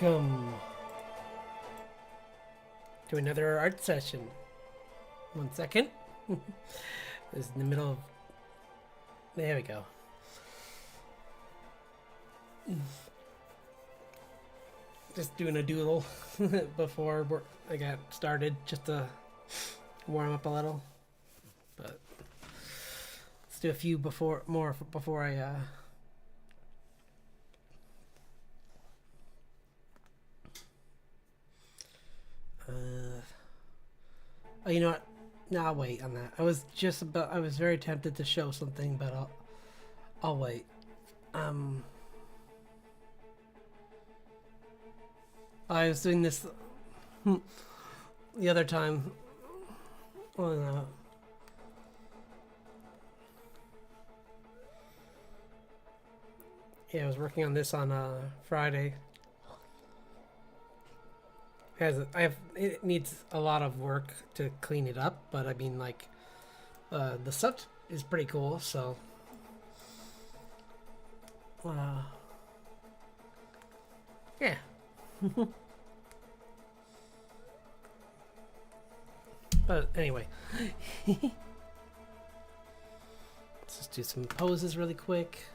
Welcome to another art session. 1 second. This is in the middle of... There we go. Just doing a doodle before I got started, just to warm up a little. But let's do a few before I oh, you know what? No, I'll wait on that. I was very tempted to show something, but I'll wait. I was doing this the other time. Oh no. Yeah, I was working on this on Friday. It needs a lot of work to clean it up, but I mean, like, the stuff is pretty cool, so yeah. But anyway, let's just do some poses really quick.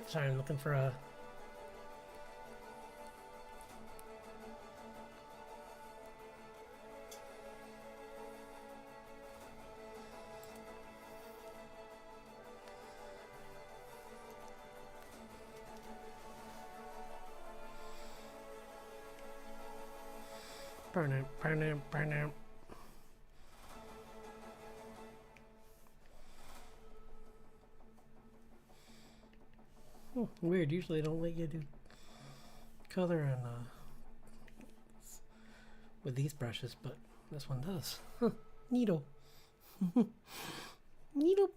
Sorry, I'm looking for a... Burn out. Weird, usually I don't let you do color on with these brushes, but this one does. Huh, neato. Needle.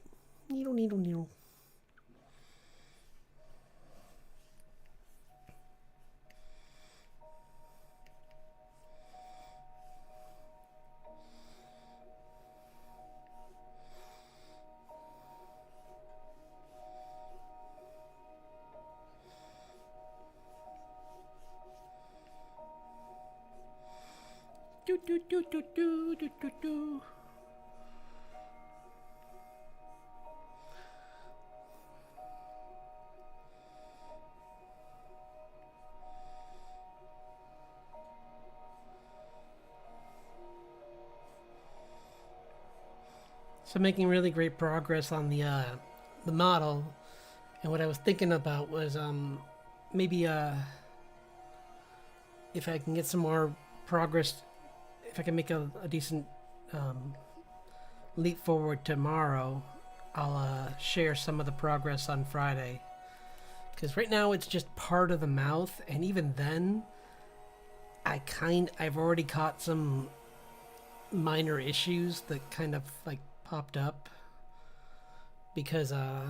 Do. So making really great progress on the model, and what I was thinking about was maybe if I can get some more progress, if I can make a decent leap forward tomorrow, I'll share some of the progress on Friday. Because right now it's just part of the mouth, and even then, I've already caught some minor issues that kind of like popped up because I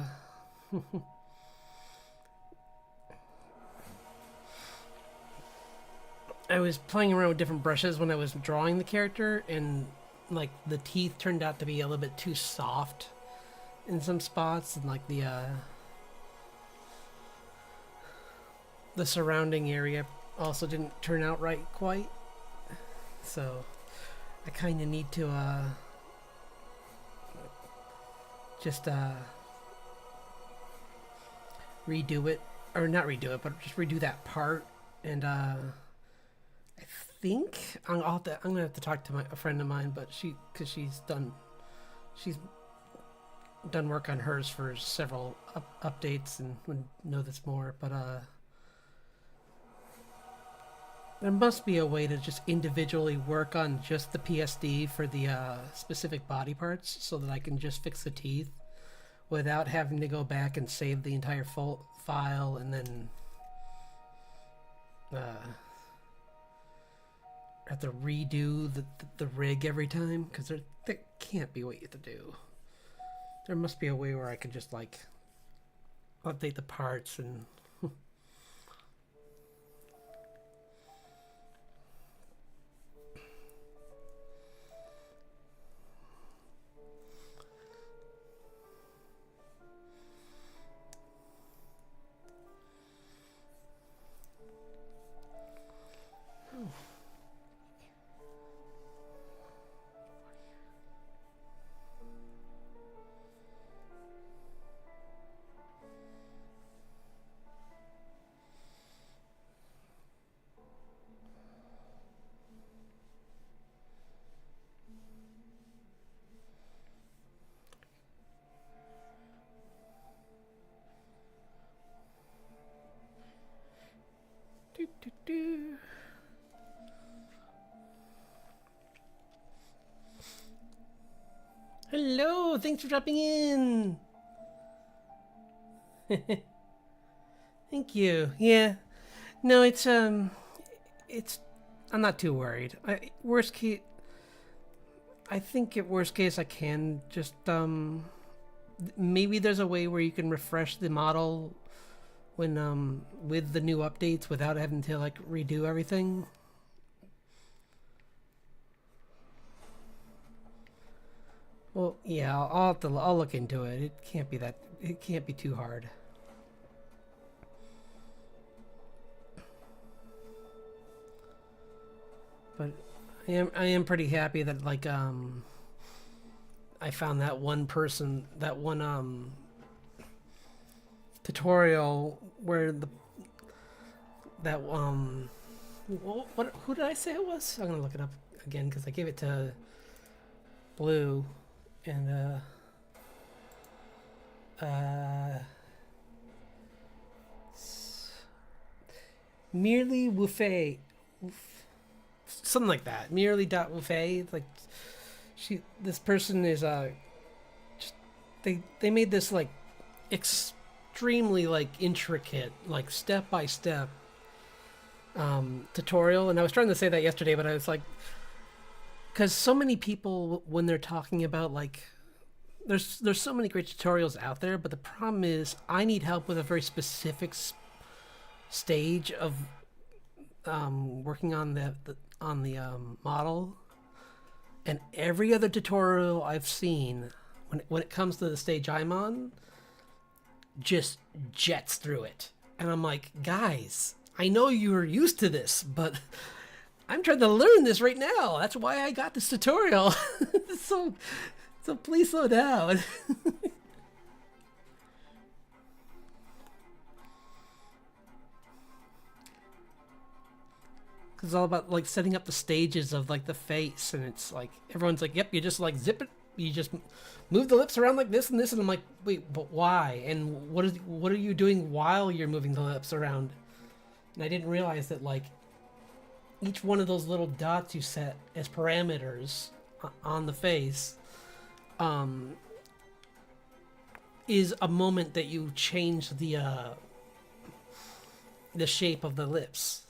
was playing around with different brushes when I was drawing the character, and like the teeth turned out to be a little bit too soft in some spots, and like the surrounding area also didn't turn out right quite. So I kind of need to just redo it, or not redo it, but just redo that part. And I think I'm gonna have to talk to a friend of mine, but because she's done work on hers for several updates and would know this more. But there must be a way to just individually work on just the PSD for the specific body parts, so that I can just fix the teeth without having to go back and save the entire file and then have to redo the rig every time, because there can't be a way to do. There must be a way where I can just like update the parts and do. Hello, thanks for dropping in. Thank you. Yeah. No, it's I'm not too worried. Worst case, I think at worst case I can just maybe there's a way where you can refresh the model when with the new updates without having to like redo everything. Well, yeah, I'll look into it. It can't be too hard. But I am pretty happy that like I found that one tutorial where who did I say it was? I'm gonna look it up again because I gave it to Blue and merely Woofay, something like that. Merely dot Woofay. Like this person is just they made this like extremely like intricate, like step by step tutorial, and I was trying to say that yesterday, but I was like, because so many people when they're talking about like there's so many great tutorials out there, but the problem is I need help with a very specific stage of working on the model, and every other tutorial I've seen when it comes to the stage I'm on just jets through it, and I'm like, guys, I know you're used to this, but I'm trying to learn this right now. That's why I got this tutorial. so please slow down. Because it's all about like setting up the stages of like the face, and it's like everyone's like, yep, you just like zip it, you just move the lips around like this and this, and I'm like, wait, but why? And what are you doing while you're moving the lips around? And I didn't realize that like each one of those little dots you set as parameters on the face is a moment that you change the shape of the lips,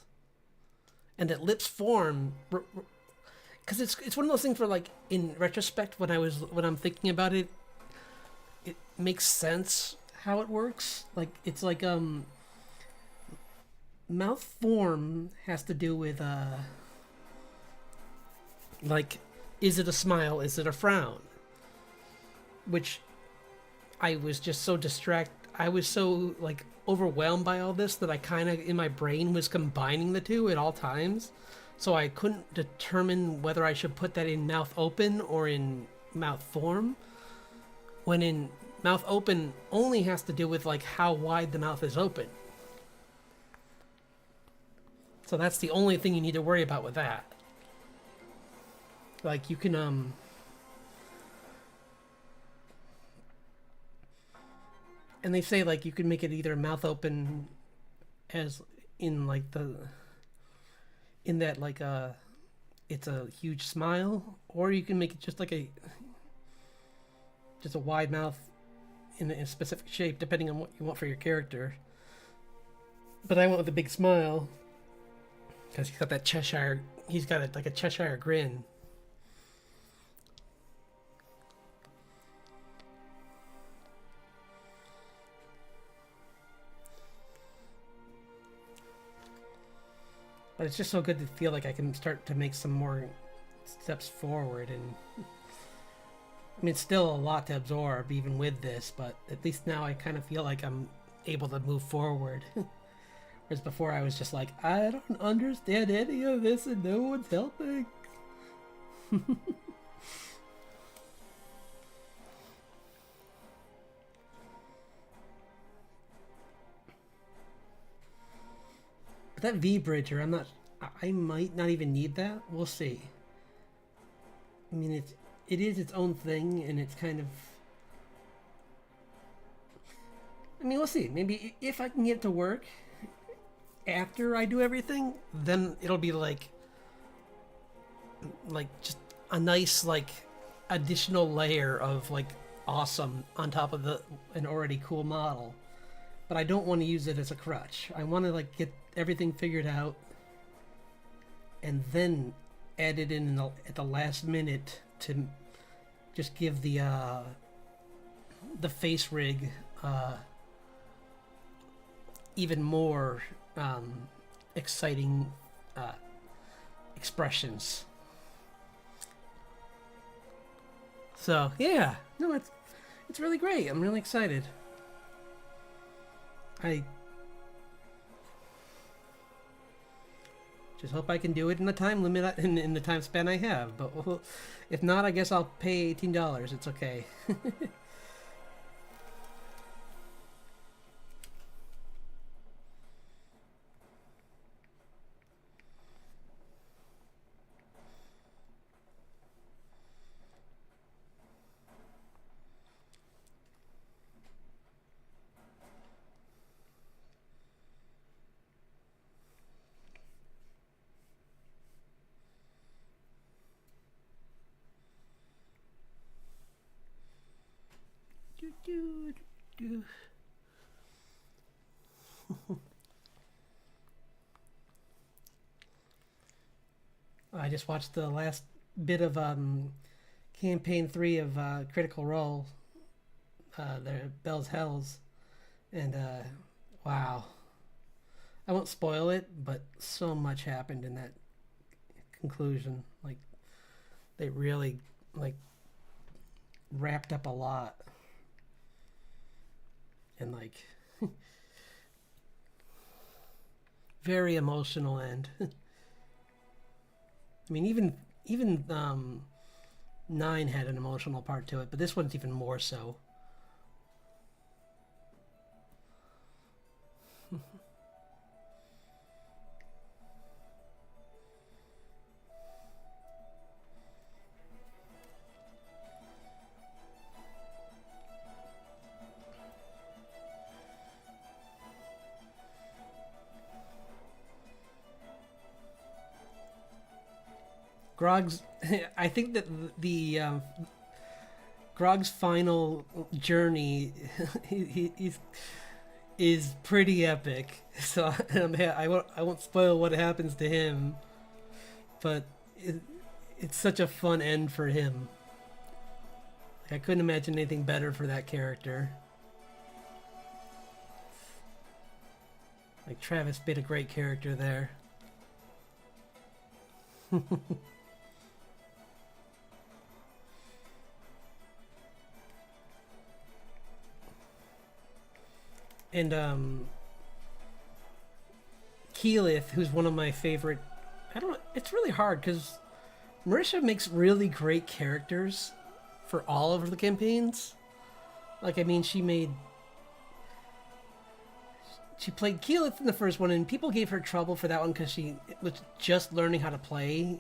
and that lips form because it's one of those things where like in retrospect when I'm thinking about it, it makes sense how it works. Like it's like mouth form has to do with like, is it a smile, is it a frown, which I was just so I was so like overwhelmed by all this that I kind of in my brain was combining the two at all times, so I couldn't determine whether I should put that in mouth open or in mouth form, when in mouth open only has to do with like how wide the mouth is open. So that's the only thing you need to worry about with that. Like you can and they say like you can make it either mouth open as in like in that like it's a huge smile, or you can make it just like just a wide mouth in a specific shape depending on what you want for your character. But I went with a big smile. because he's got that Cheshire. He's got like a Cheshire grin. But it's just so good to feel like I can start to make some more steps forward. And I mean, it's still a lot to absorb even with this, but at least now I kind of feel like I'm able to move forward. Whereas before I was just like, I don't understand any of this and no one's helping. But that V-bridger, I might not even need that. We'll see. I mean, it is its own thing, and it's kind of... I mean, we'll see. Maybe if I can get it to work after I do everything, then it'll be like just a nice, like, additional layer of, like, awesome on top of an already cool model. But I don't want to use it as a crutch. I want to, like, get everything figured out and then add it in at the last minute to just give the face rig even more exciting expressions. So yeah, no, it's really great. I'm really excited. I just hope I can do it in the time limit in the time span I have. But if not, I guess I'll pay $18. It's okay. I just watched the last bit of campaign 3 of Critical Role, the Bell's Hells, and wow. I won't spoil it, but so much happened in that conclusion. Like, they really, like, wrapped up a lot. And, like, very emotional end. I mean, even 9 had an emotional part to it, but this one's even more so. Grog's, I think that the Grog's final journey is pretty epic. So I won't spoil what happens to him, but it's such a fun end for him. I couldn't imagine anything better for that character. Like, Travis made a great character there. And Keyleth, who's one of my favorite... it's really hard because Marisha makes really great characters for all of the campaigns. Like, I mean, she played Keyleth in the first one, and people gave her trouble for that one because she was just learning how to play,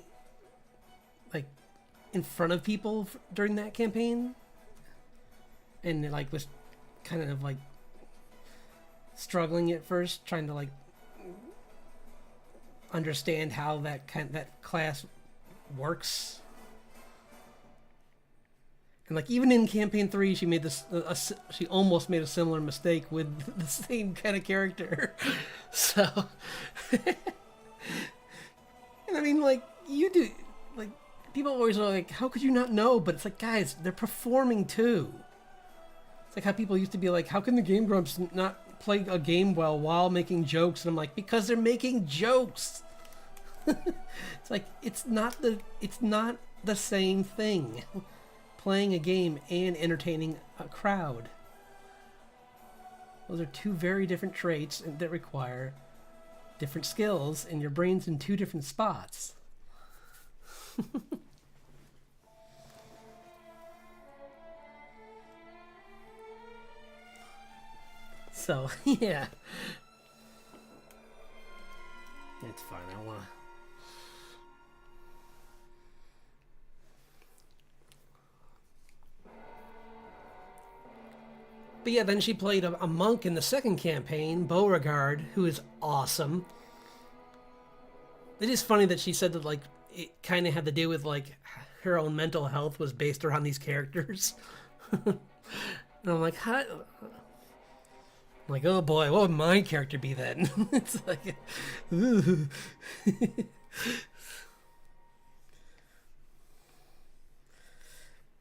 like, in front of people during that campaign. And it, like, was kind of, like, struggling at first, trying to, like, understand how that class works. And, like, even in campaign 3, she made this she almost made a similar mistake with the same kind of character. So And I mean, like, you do, like, people always are like, how could you not know? But it's like, guys, they're performing too. It's like how people used to be like, how can the Game Grumps not play a game well while making jokes? And I'm like, because they're making jokes. It's like, it's not the same thing. Playing a game and entertaining a crowd. Those are two very different traits that require different skills, and your brain's in two different spots. So, yeah. It's fine, I don't want to... But yeah, then she played a monk in the second campaign, Beauregard, who is awesome. It is funny that she said that, like, it kind of had to do with, like, her own mental health was based around these characters. And I'm like, how? I'm like, oh boy, what would my character be then? It's like, ooh.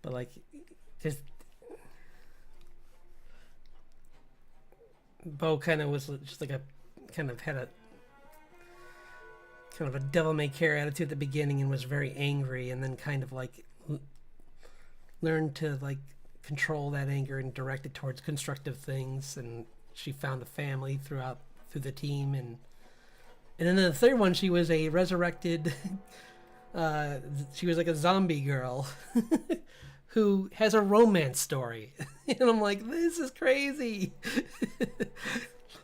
But, like, just... Bo kind of was just like had a devil-may-care attitude at the beginning and was very angry, and then kind of like learned to like control that anger and direct it towards constructive things. And she found a family through the team, and then in the third one she was a resurrected. She was like a zombie girl. Who has a romance story. And I'm like, this is crazy.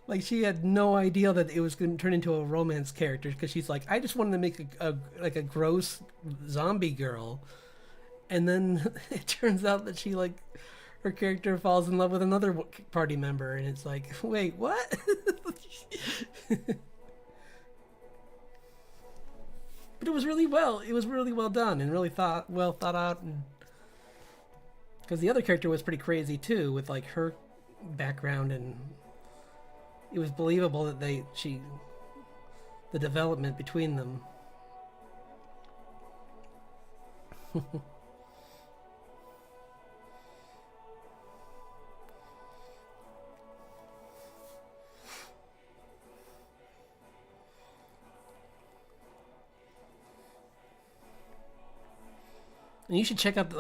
Like, she had no idea that it was going to turn into a romance character, because she's like, I just wanted to make a gross zombie girl. And then it turns out that she, like, her character falls in love with another party member, and it's like, wait, what? But it was really well done and really well thought out, and because the other character was pretty crazy too, with like her background, and it was believable that the development between them. And you should check out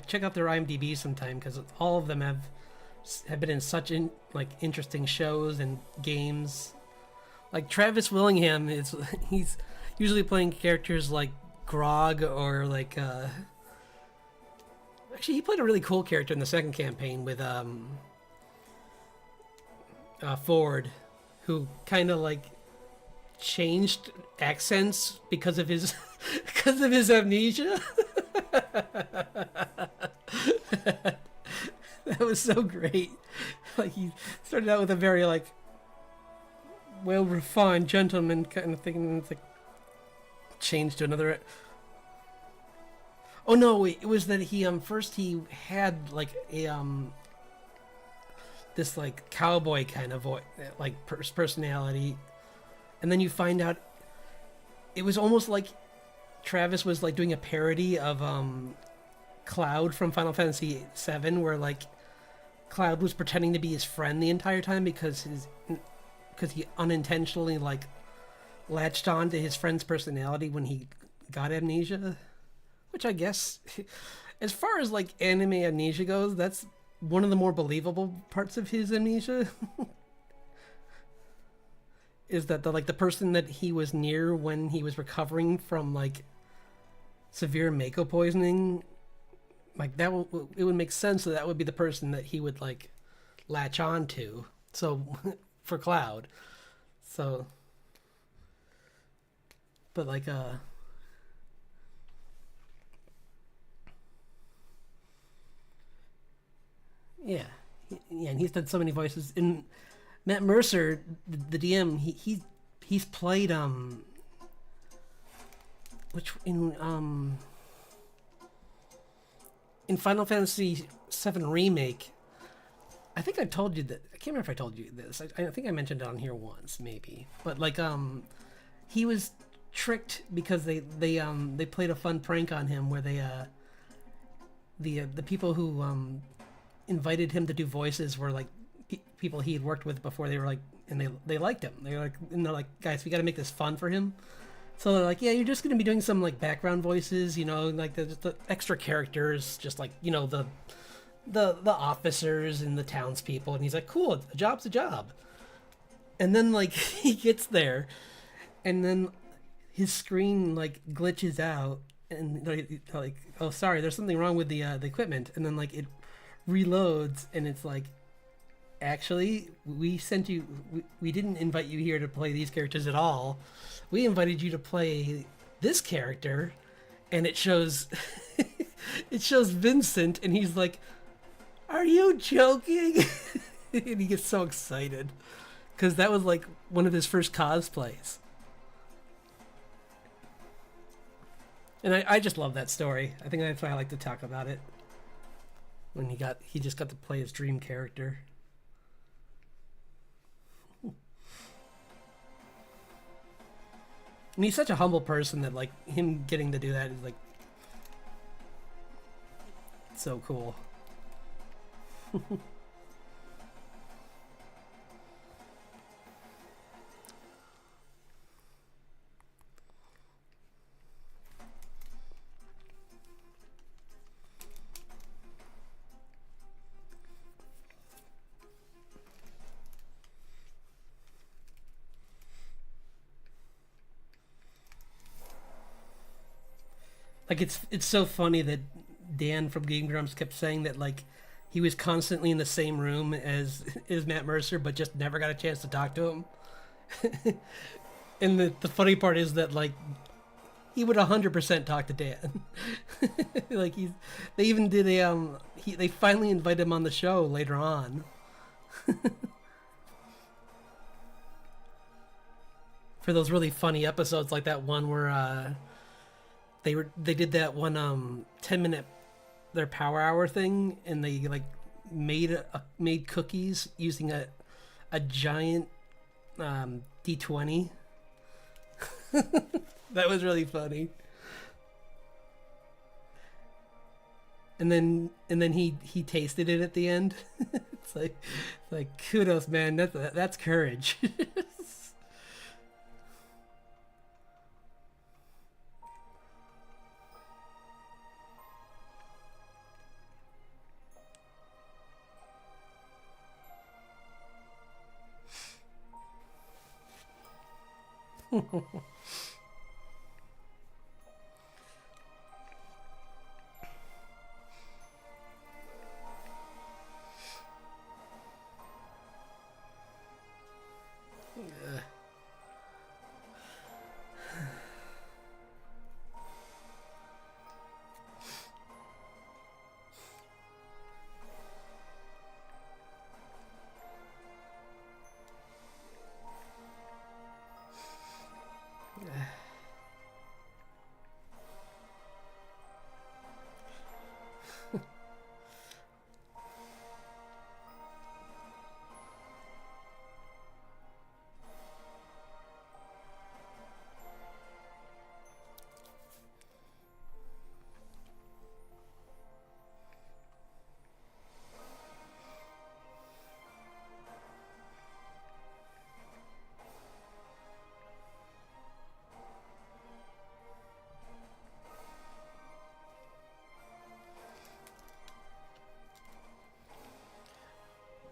check out their IMDb sometime, because all of them have been in such interesting shows and games. Like Travis Willingham he's usually playing characters like Grog, or like actually he played a really cool character in the second campaign with Ford, who kind of like changed accents because of his amnesia. That was so great. Like, he started out with a very like well-refined gentleman kind of thing, and it's like changed to another. Oh no, it was that he first he had like a this like cowboy kind of voice, like personality. And then you find out it was almost like Travis was like doing a parody of Cloud from Final Fantasy VII, where like Cloud was pretending to be his friend the entire time because he unintentionally like latched on to his friend's personality when he got amnesia. Which I guess, as far as like anime amnesia goes, that's one of the more believable parts of his amnesia. Is that the person that he was near when he was recovering from like severe Mako poisoning, like that it would make sense that would be the person that he would like latch on to. So for Cloud, so but like yeah, and he's done so many voices. In Matt Mercer, the DM, he's played in Final Fantasy VII Remake. I think I told you that. I can't remember if I told you this. I think I mentioned it on here once, maybe. But like he was tricked because they played a fun prank on him where the people who invited him to do voices were like people he had worked with before. They were like, and they liked him. They were like, and they're like, guys, we got to make this fun for him. So they're like, yeah, you're just gonna be doing some like background voices, you know, like the extra characters, just like, you know, the officers and the townspeople. And he's like, cool, a job's a job. And then like he gets there, and then his screen like glitches out, and like, oh sorry, there's something wrong with the equipment, and then like it reloads, and it's like, actually, we sent you, we didn't invite you here to play these characters at all. We invited you to play this character, and it shows it shows Vincent, and he's like, are you joking? And he gets so excited because that was like one of his first cosplays. And I just love that story. I think that's why I like to talk about it. When he just got to play his dream character. And he's such a humble person that like him getting to do that is like so cool. Like it's so funny that Dan from Game Grumps kept saying that like he was constantly in the same room as Matt Mercer, but just never got a chance to talk to him. And the funny part is that like he would 100% talk to Dan. Like they even did they finally invited him on the show later on. For those really funny episodes like that one where they did that one 10-minute their power hour thing, and they like made cookies using a giant D20. That was really funny. And then he tasted it at the end. It's like kudos, man. That's courage.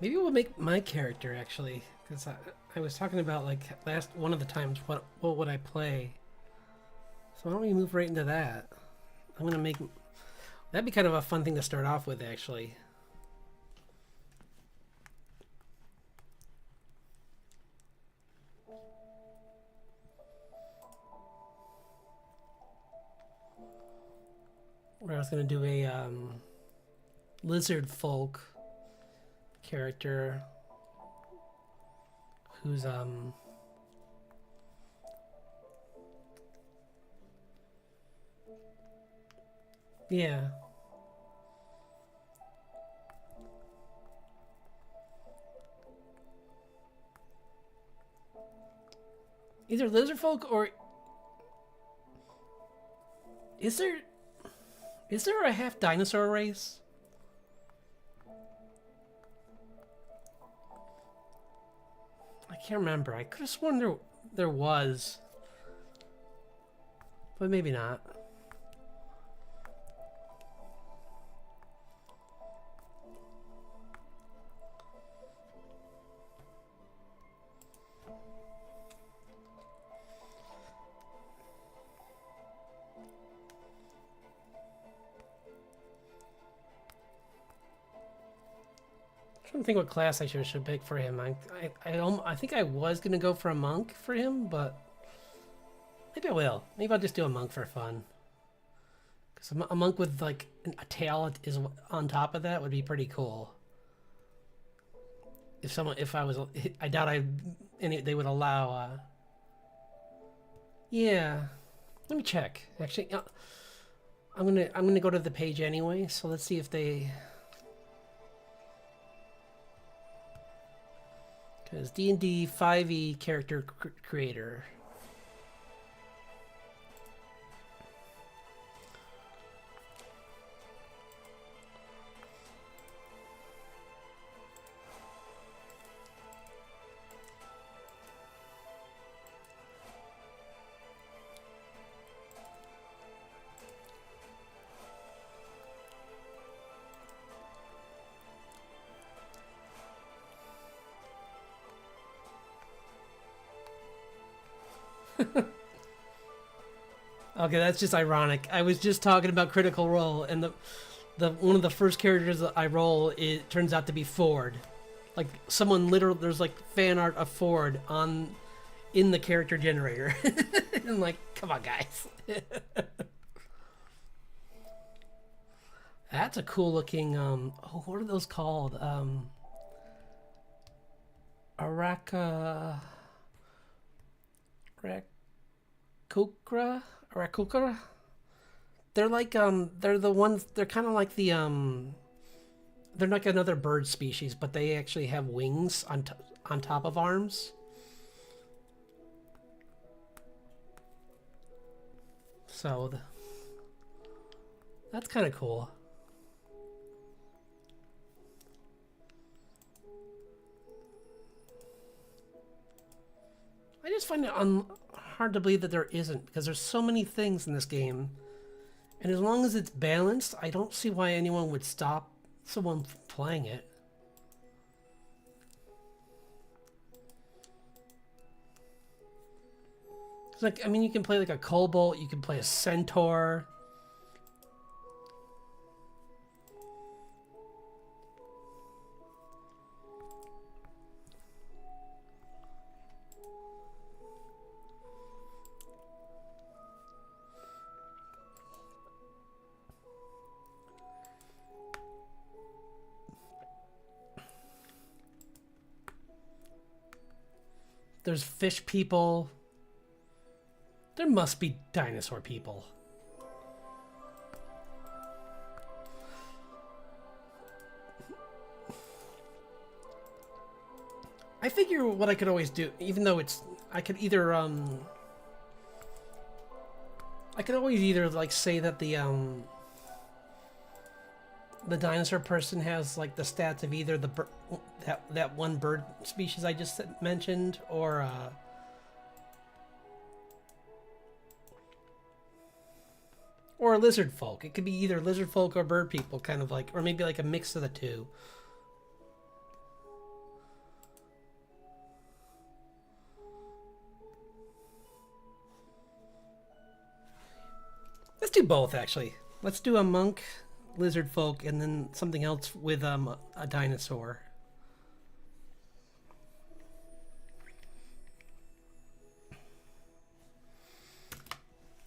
Maybe we'll make my character actually, because I was talking about like one of the times what would I play. So why don't we move right into that? I'm gonna make that'd be kind of a fun thing to start off with actually. Where I was gonna do a lizard folk character who's yeah. Either lizard folk or is there a half dinosaur race? I can't remember. I could have sworn there was, but maybe not. I don't think what class I should pick for him. I think I was gonna go for a monk for him, but maybe I will. Maybe I'll just do a monk for fun. Because a monk with like a tail is on top of that would be pretty cool. If I was, I doubt they would allow. Yeah, let me check. Actually, I'm gonna go to the page anyway. So let's see if they. Because D&D 5e character creator. Okay, that's just ironic. I was just talking about Critical Role, and the one of the first characters that I roll, it turns out to be Ford. Like someone literally, there's like fan art of Ford in the character generator. I'm like, come on, guys. That's a cool looking. What are those called? Arakukra. They're like they're the ones. They're kind of like the They're like another bird species, but they actually have wings on top of arms. So that's kind of cool. I just find it hard to believe that there isn't, because there's so many things in this game, and as long as it's balanced, I don't see why anyone would stop someone from playing it. It's like, I mean, you can play like a kobold, you can play a centaur. There's fish people. There must be dinosaur people. I figure what I could always do, even though I could always either like say that the dinosaur person has like the stats of either that one bird species I just mentioned, or lizard folk. It could be either lizard folk or bird people, kind of like, or maybe like a mix of the two. Let's do both, actually. Let's do a monk, lizard folk, and then something else with a dinosaur.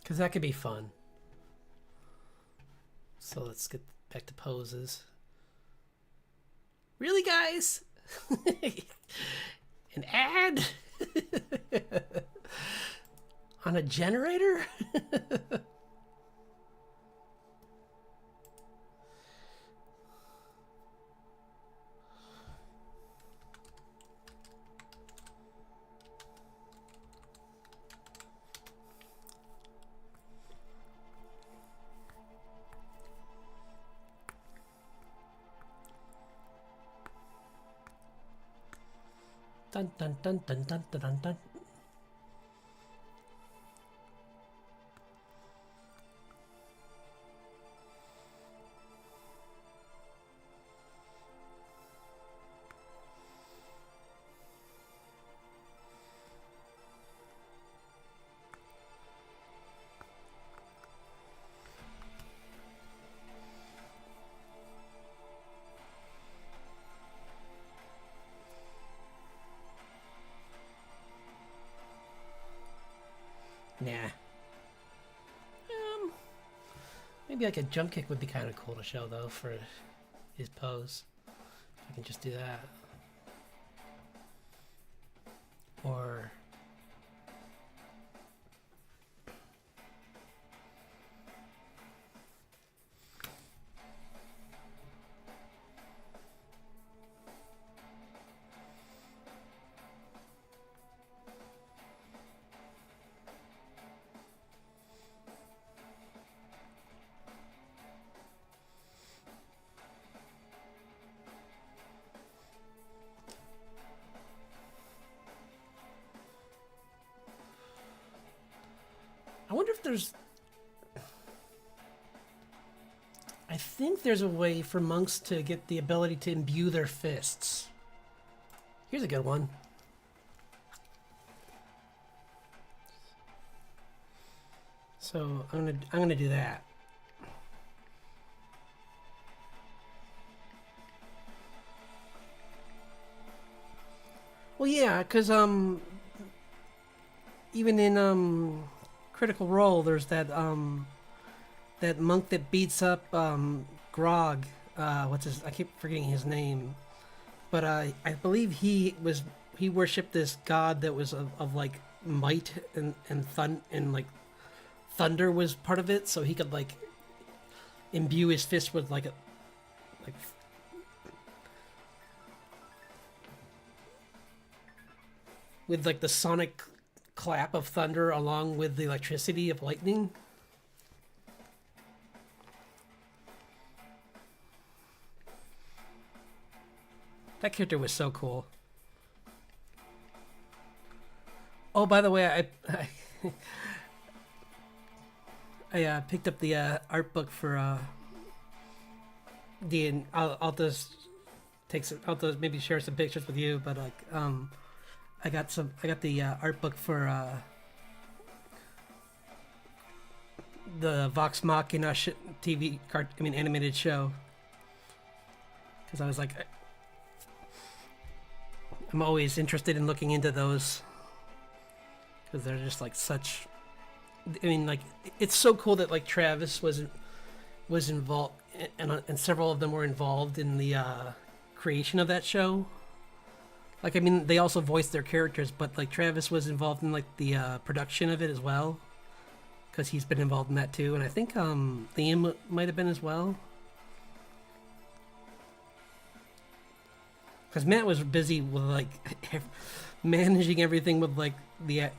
Because that could be fun. So let's get back to poses. Really, guys? An ad? On a generator? Dun dun dun dun dun dun dun dun. Nah. Maybe like a jump kick would be kind of cool to show though for his pose. I can just do that. Or I wonder if there's... I think there's a way for monks to get the ability to imbue their fists. Here's a good one. So I'm gonna do that. Well, yeah, because even in Critical Role, there's that that monk that beats up Grog. What's his? I keep forgetting his name, but I believe he worshipped this god that was of like might and like thunder was part of it, so he could like imbue his fist with like with like the sonic clap of thunder along with the electricity of lightning. That character was so cool. Oh, by the way, I picked up the art book for I'll just I'll just maybe share some pictures with you, but like I got the art book for the Vox Machina animated show, because I was like, I'm always interested in looking into those because they're just like such. I mean, like, it's so cool that like Travis was involved, and several of them were involved in the creation of that show. Like, I mean, they also voiced their characters, but like Travis was involved in like the production of it as well, because he's been involved in that too, and I think Liam might have been as well. Because Matt was busy with like managing everything with like the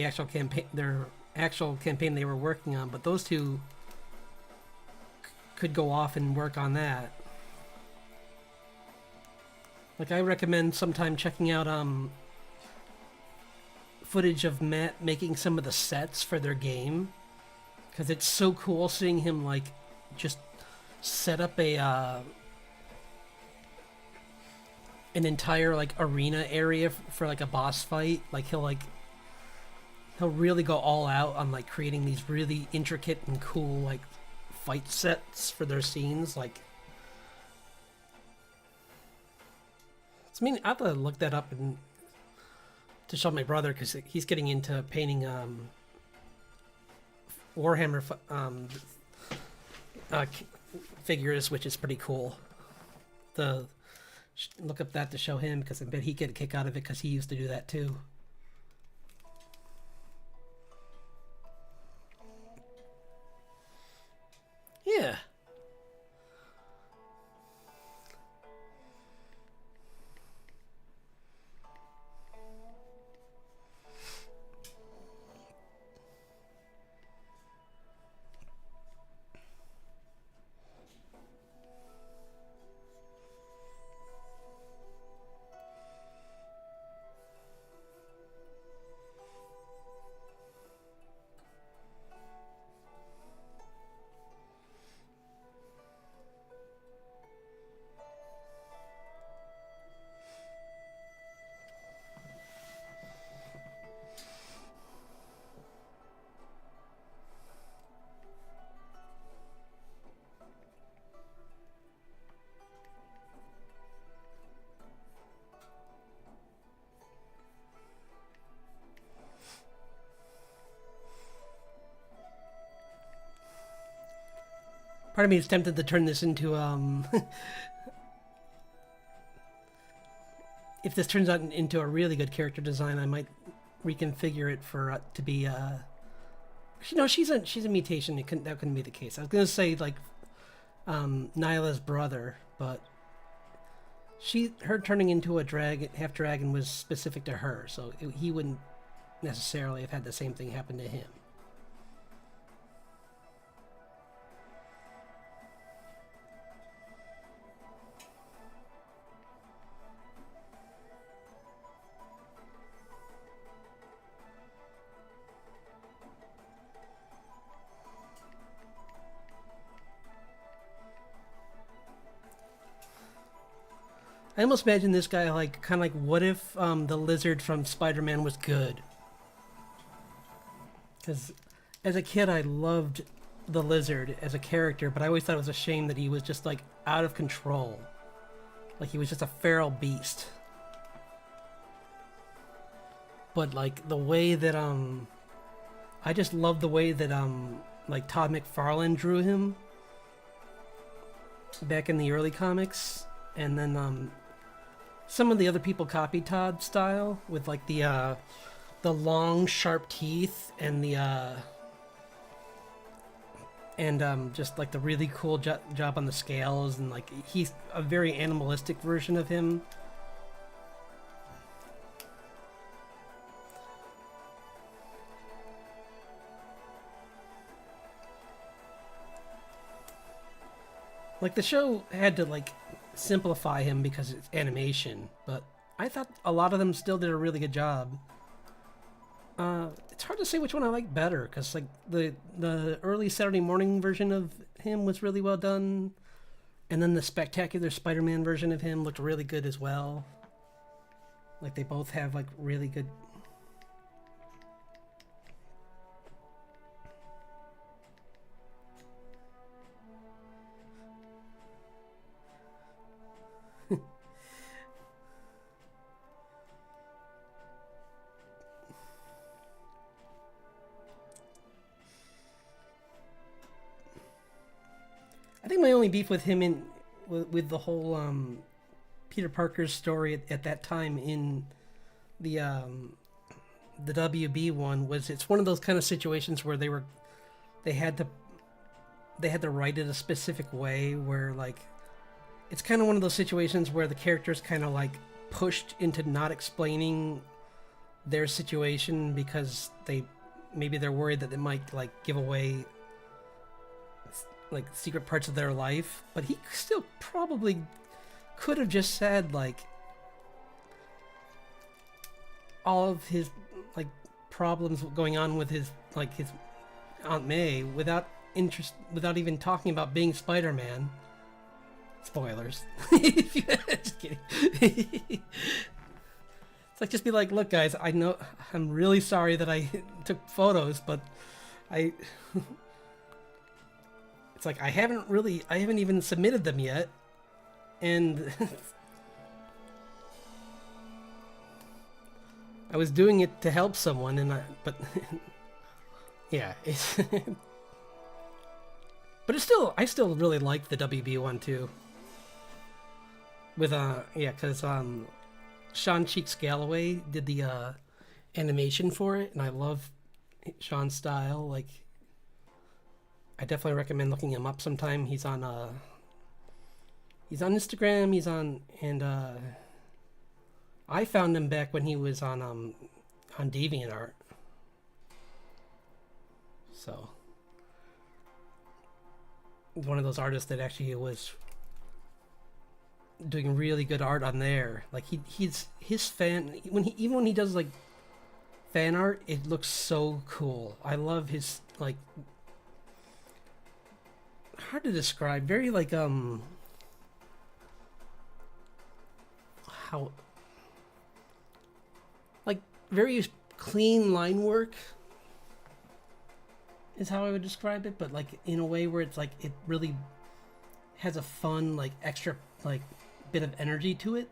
actual campaign, their actual campaign they were working on, but those two could go off and work on that. Like, I recommend sometime checking out footage of Matt making some of the sets for their game, because it's so cool seeing him like just set up a an entire like arena area for like a boss fight. Like he'll really go all out on like creating these really intricate and cool like fight sets for their scenes. Like, I mean, I have to look that up and to show my brother, because he's getting into painting Warhammer figures, which is pretty cool. Look up that to show him, because I bet he'd get a kick out of it, because he used to do that too. Yeah. Part of me is tempted to turn this into if this turns out into a really good character design, I might reconfigure it for to be she's a mutation. That couldn't be the case. I was gonna say like Nyla's brother, but her turning into a half dragon was specific to her, so he wouldn't necessarily have had the same thing happen to him. I almost imagine this guy like kind of like, what if the lizard from Spider-Man was good? Because as a kid, I loved the lizard as a character, but I always thought it was a shame that he was just like out of control, like he was just a feral beast. But like the way that I just loved the way that like Todd McFarlane drew him back in the early comics, and then some of the other people copied Todd's style with like the long sharp teeth and the just like the really cool job on the scales, and like he's a very animalistic version of him. Like the show had to like simplify him because it's animation, but I thought a lot of them still did a really good job. It's hard to say which one I like better, because like the early Saturday morning version of him was really well done, and then the Spectacular Spider-Man version of him looked really good as well. Like they both have like really good. I think my only beef with him with the whole Peter Parker's story at that time in the WB one was it's one of those kind of situations where they had to write it a specific way, where like it's kind of one of those situations where the characters kind of like pushed into not explaining their situation because maybe they're worried that they might like give away like secret parts of their life, but he still probably could have just said like all of his like problems going on with his Aunt May without even talking about being Spider-Man. Spoilers. Just kidding. It's like, just be like, look guys, I know I'm really sorry that I took photos, but it's like I haven't even submitted them yet, and I was doing it to help someone, but yeah, but I still really like the WB one too. With because Sean Cheeks Galloway did the animation for it, and I love Sean's style. Like, I definitely recommend looking him up sometime. He's on Instagram. And I found him back when he was on DeviantArt. So he's one of those artists that actually was doing really good art on there. Like his fan when he does like fan art, it looks so cool. I love his like, hard to describe, very like how like very clean line work is how I would describe it, but like in a way where it's like it really has a fun like extra like bit of energy to it.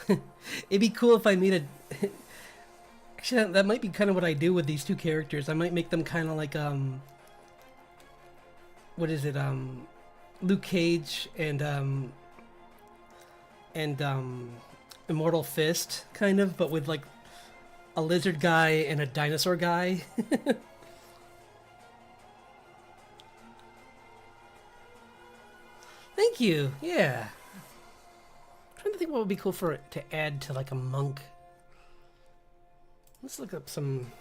It'd be cool if I made a. Actually, that might be kind of what I do with these two characters. I might make them kind of like what is it? Luke Cage and Immortal Fist, kind of, but with like a lizard guy and a dinosaur guy. Thank you. Yeah. I'm trying to think what would be cool for it to add to like a monk. Let's look up some.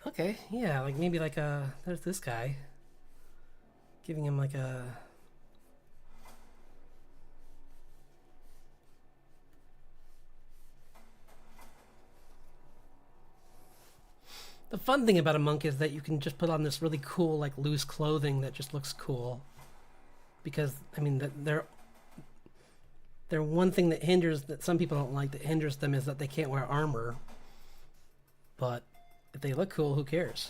Okay, yeah, like maybe like there's this guy. Giving him like a. The fun thing about a monk is that you can just put on this really cool, like, loose clothing that just looks cool. Because, I mean, they're one thing that hinders, that some people don't like, that hinders them is that they can't wear armor. But if they look cool, who cares?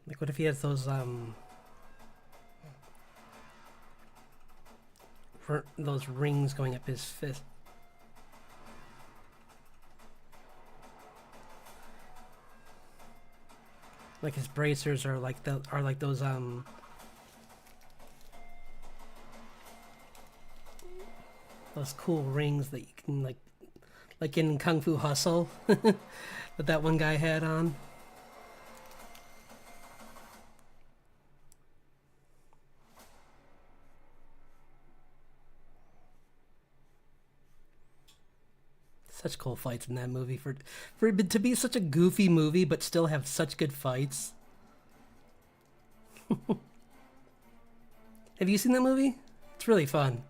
Like, what if he has those rings going up his fist? Like his bracers are like those cool rings that you can like in Kung Fu Hustle that one guy had on. Such cool fights in that movie for it to be such a goofy movie but still have such good fights. Have you seen that movie? It's really fun.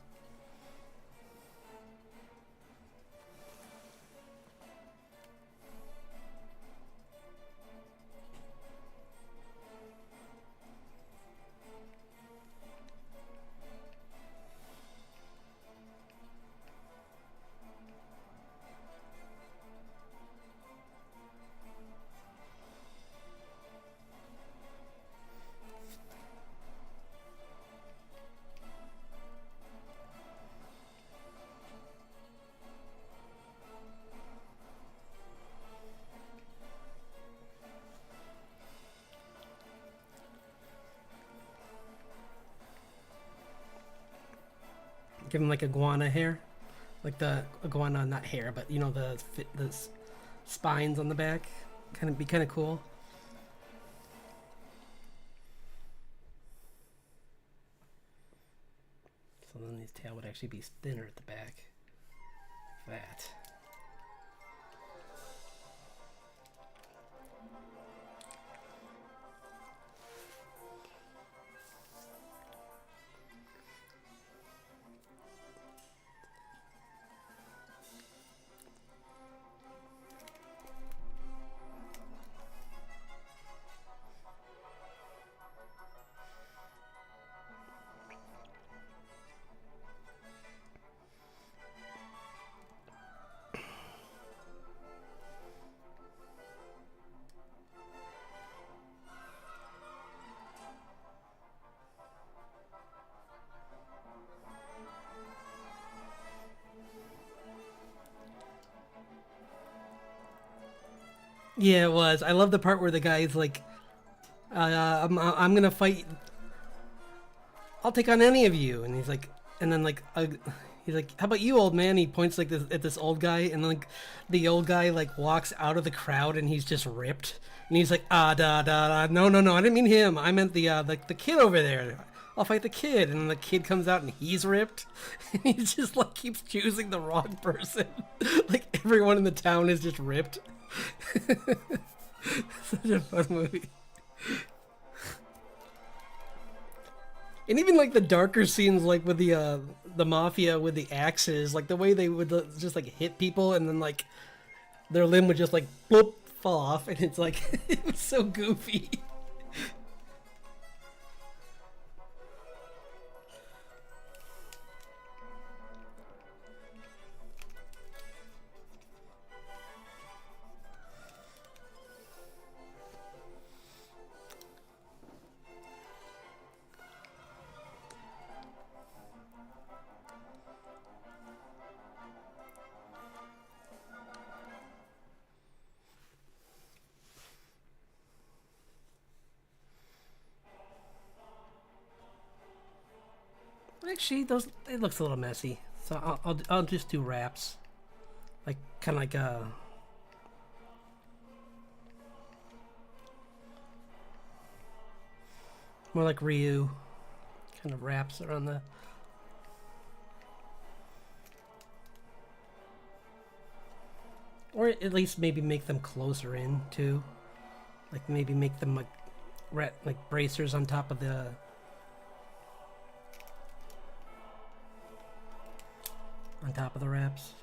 Give him like iguana hair, like the iguana, not hair, but you know the spines on the back. Be kind of cool. So then his tail would actually be thinner at the back. Like that. Yeah, it was. I love the part where the guy's like, I'm gonna fight. I'll take on any of you. And he's like, and then like, he's like, how about you, old man? He points like this at this old guy, and like, the old guy like walks out of the crowd, and he's just ripped. And he's like, no, I didn't mean him. I meant the kid over there. I'll fight the kid. And then the kid comes out, and he's ripped. And he just like keeps choosing the wrong person. Like everyone in the town is just ripped. Such a fun movie. And even like the darker scenes, like with the mafia with the axes, like the way they would just like hit people and then like their limb would just like bloop fall off, and it's like it was so goofy. Actually, those it looks a little messy, so I'll just do wraps, like kind of like more like Ryu, kind of wraps around the. Or at least maybe make them closer in too, like maybe make them like bracers on top of the. On top of the wraps.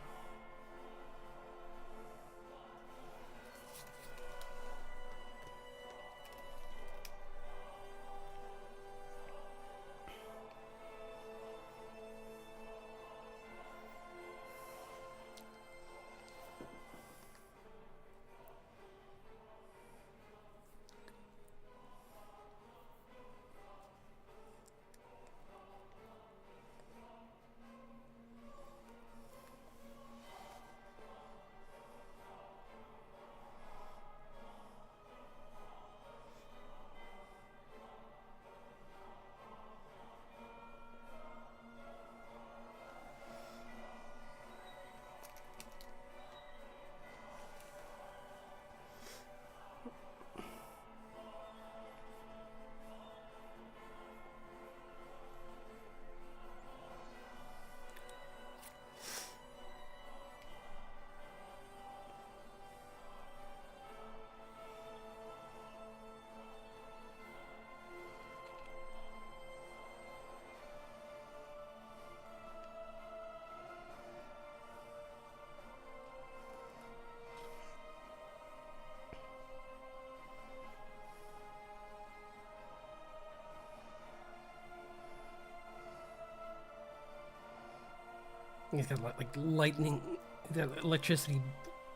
He's got like lightning, he's got electricity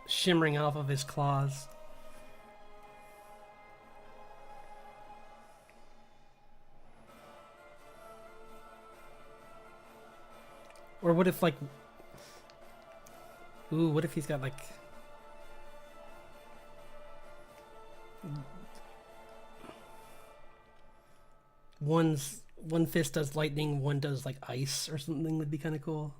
shimmering off of his claws. Or what if like, ooh, what if he's got like one fist does lightning, one does like ice or something would be kind of cool.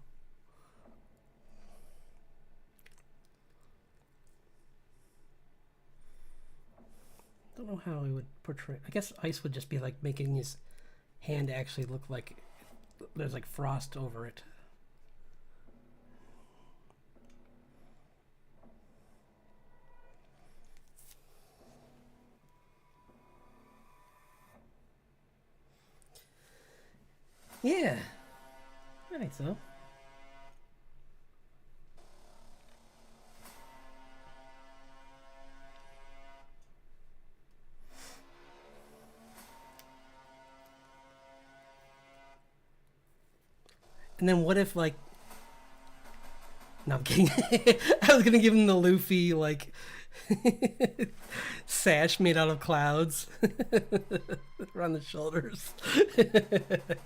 Don't know how he would portray. I guess ice would just be like making his hand actually look like there's like frost over it. Yeah, I think so. And then what if like, no, I'm kidding. I was gonna give him the Luffy like sash made out of clouds around the shoulders.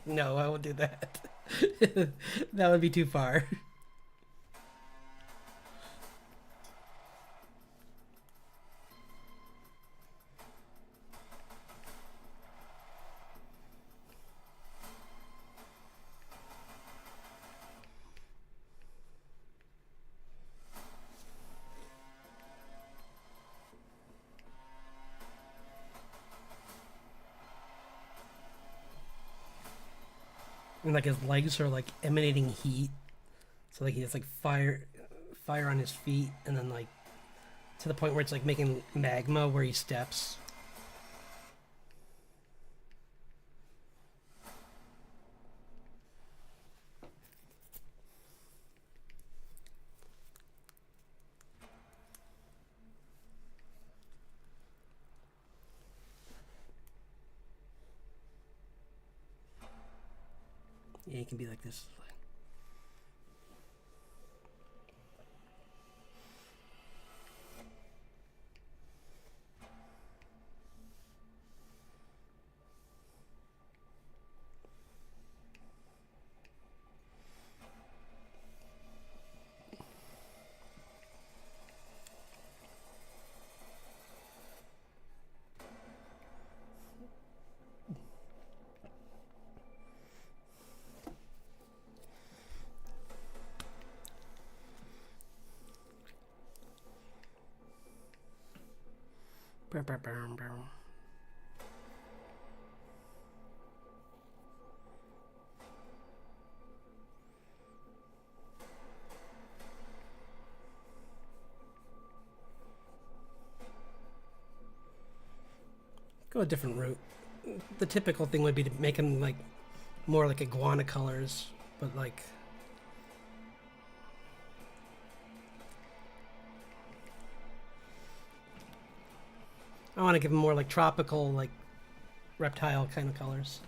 No, I won't do that. That would be too far. And like his legs are like emanating heat, so like he has like fire on his feet, and then like to the point where it's like making magma where he steps. Yeah, it can be like this. Go a different route. The typical thing would be to make them like more like iguana colors, but like I want to give them more like tropical, like reptile kind of colors.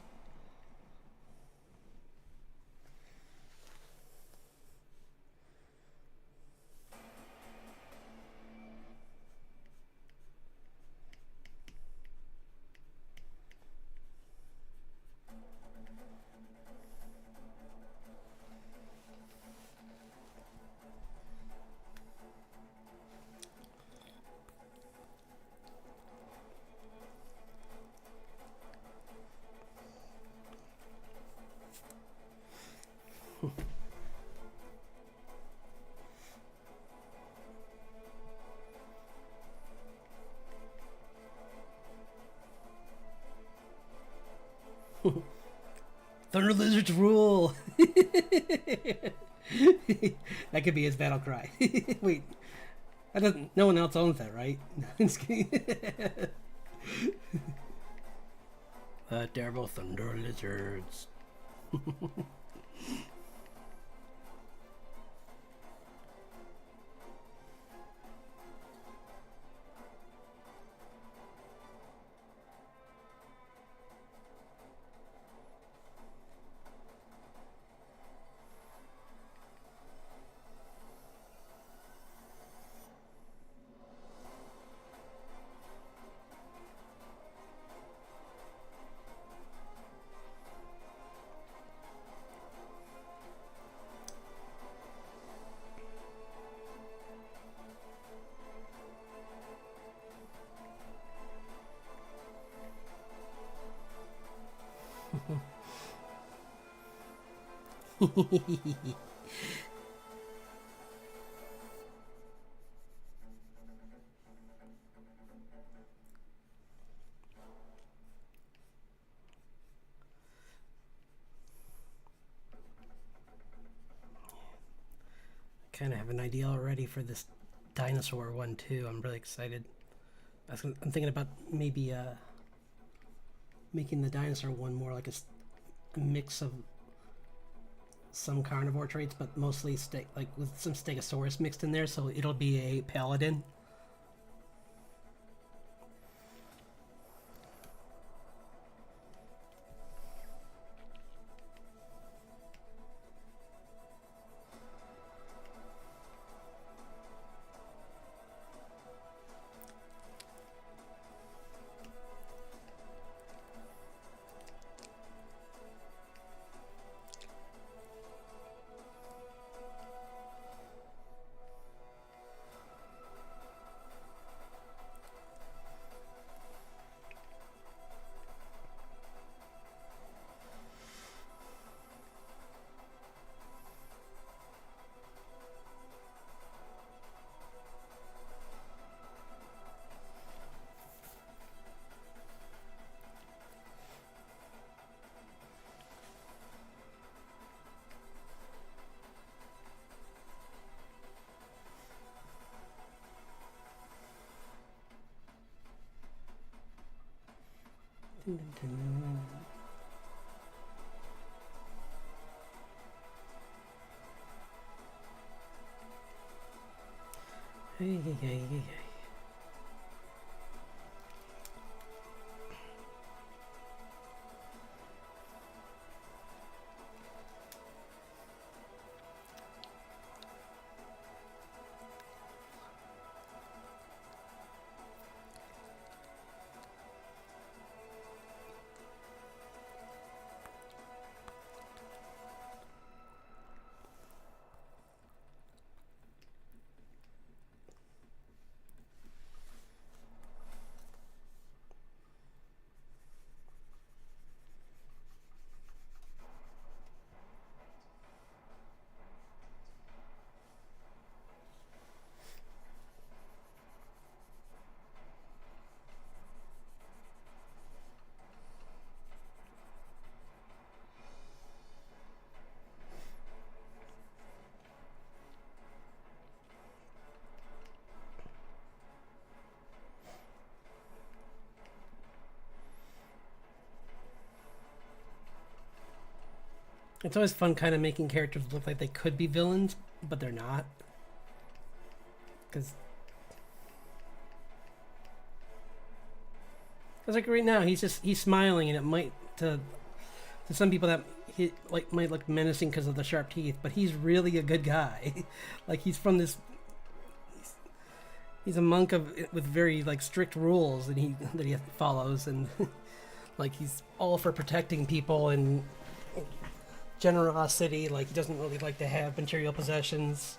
Thunder lizards rule. That could be his battle cry. Wait, that doesn't. No one else owns that, right? I'm just kidding. Terrible thunder lizards. Kind of have an idea already for this dinosaur one too. I'm really excited. I'm thinking about maybe making the dinosaur one more like a mix of some carnivore traits, but mostly like with some stegosaurus mixed in there, so it'll be a paladin. Hey. It's always fun kind of making characters look like they could be villains, but they're not. Because like right now, he's smiling, and it might to some people that he like might look menacing because of the sharp teeth, but he's really a good guy. Like he's from this. He's a monk with very like strict rules that he follows, and like he's all for protecting people and generosity. Like he doesn't really like to have material possessions.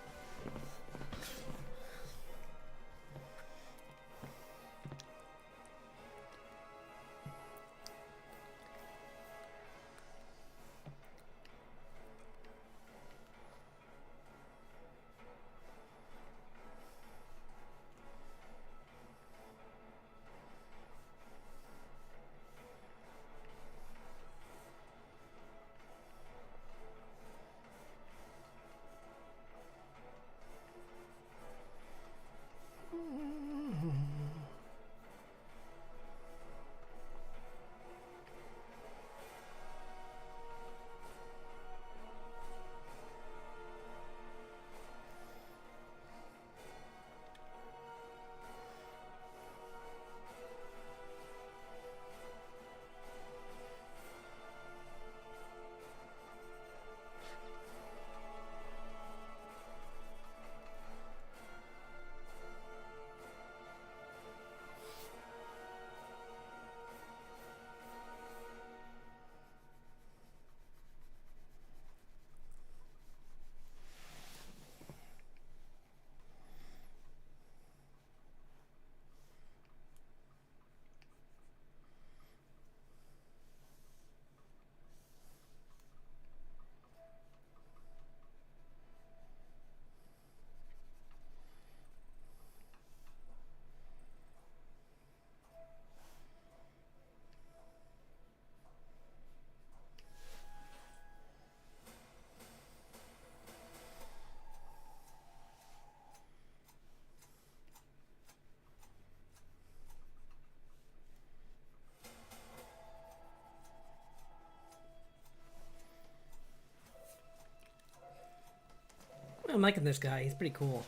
I'm liking this guy. He's pretty cool.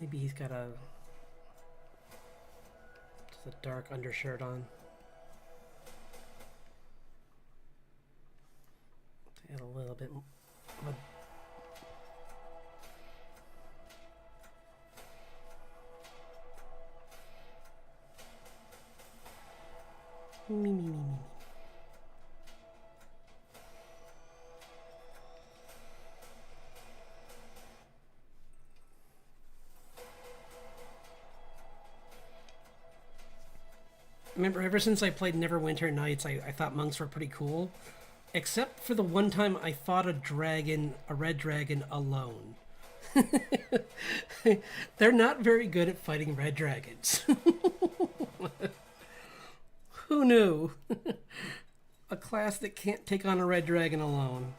Maybe he's got just a dark undershirt on. Add a little bit. Me. Remember, ever since I played Neverwinter Nights, I thought monks were pretty cool. Except for the one time I fought a red dragon, alone. They're not very good at fighting red dragons. Who knew? A class that can't take on a red dragon alone.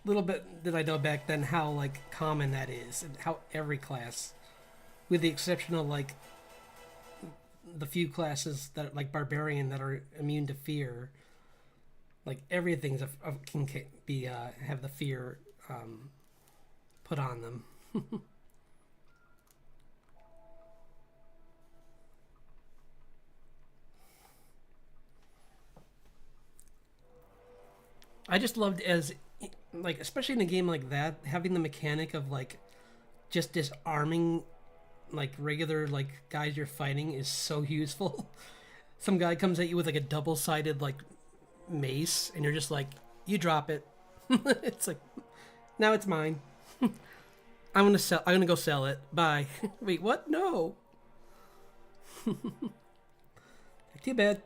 Little bit did I know back then how like common that is, and how every class, with the exception of like the few classes that like barbarian that are immune to fear, like everything's can be have the fear put on them. I just loved as like especially in a game like that having the mechanic of like just disarming like regular like guys you're fighting is so useful. Some guy comes at you with like a double-sided like mace and you're just like you drop it. It's like now it's mine. I'm gonna go sell it. Bye. Wait, what? No. Too bad.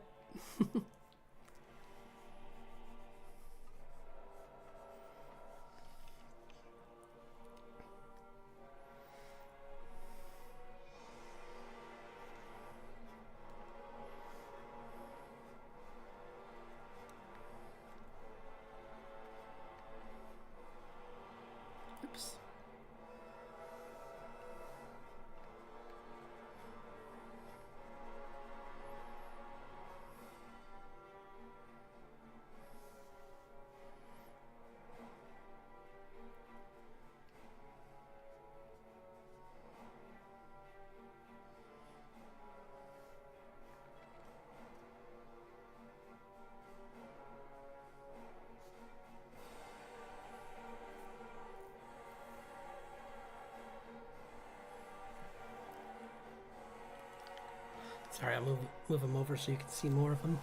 Oops. Sorry, I'll move him over so you can see more of him.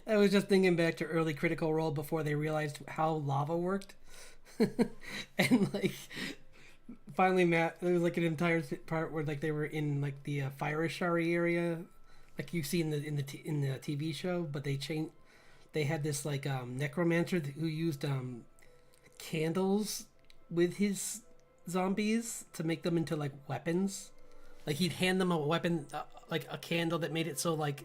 I was just thinking back to early Critical Role before they realized how lava worked. And like finally Matt, there was like an entire part where like they were in like the fire shari area like you see in the TV show, but they had this like necromancer who used candles with his zombies to make them into like weapons. Like he'd hand them a weapon, like a candle that made it so like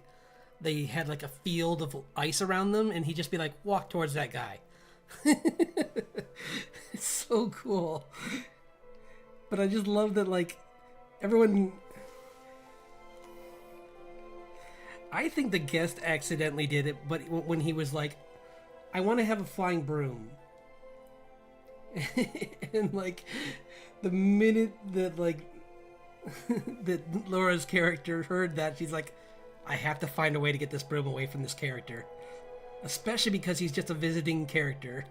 they had like a field of ice around them, and he'd just be like, walk towards that guy. It's so cool. But I just love that like everyone. I think the guest accidentally did it, but when he was like, I want to have a flying broom. And like the minute that like that Laura's character heard that, she's like, I have to find a way to get this broom away from this character, especially because he's just a visiting character.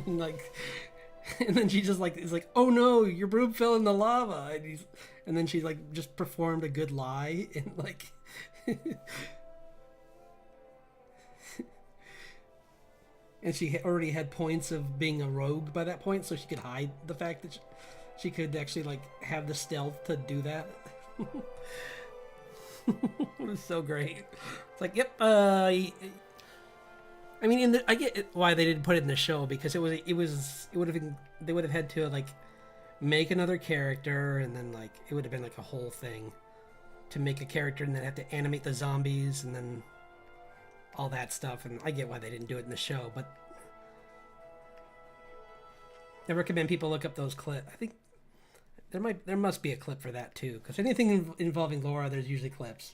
Like, and then she just like is like, oh no, your broom fell in the lava, and then she like just performed a good lie and like. And she already had points of being a rogue by that point, so she could hide the fact that she could actually like have the stealth to do that. It was so great. It's like, yep. I mean, I get why they didn't put it in the show, because it would have been, they would have had to like make another character, and then like it would have been like a whole thing to make a character, and then have to animate the zombies, and then all that stuff. And I get why they didn't do it in the show, but I recommend people look up those clips. I think there must be a clip for that too, because anything involving Laura, there's usually clips.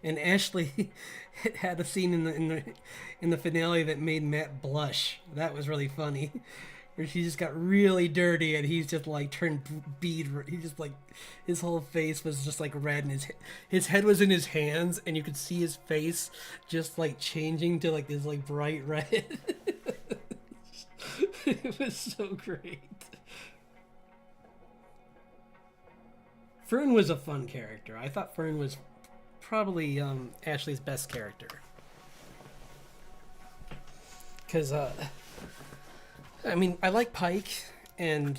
And Ashley had a scene in the finale that made Matt blush. That was really funny, where she just got really dirty, and he's just like turned bead. He just like his whole face was just like red, and his head was in his hands, and you could see his face just like changing to like this like bright red. It was so great. Fern was a fun character. I thought Fern was probably Ashley's best character, because I mean, I like Pike, and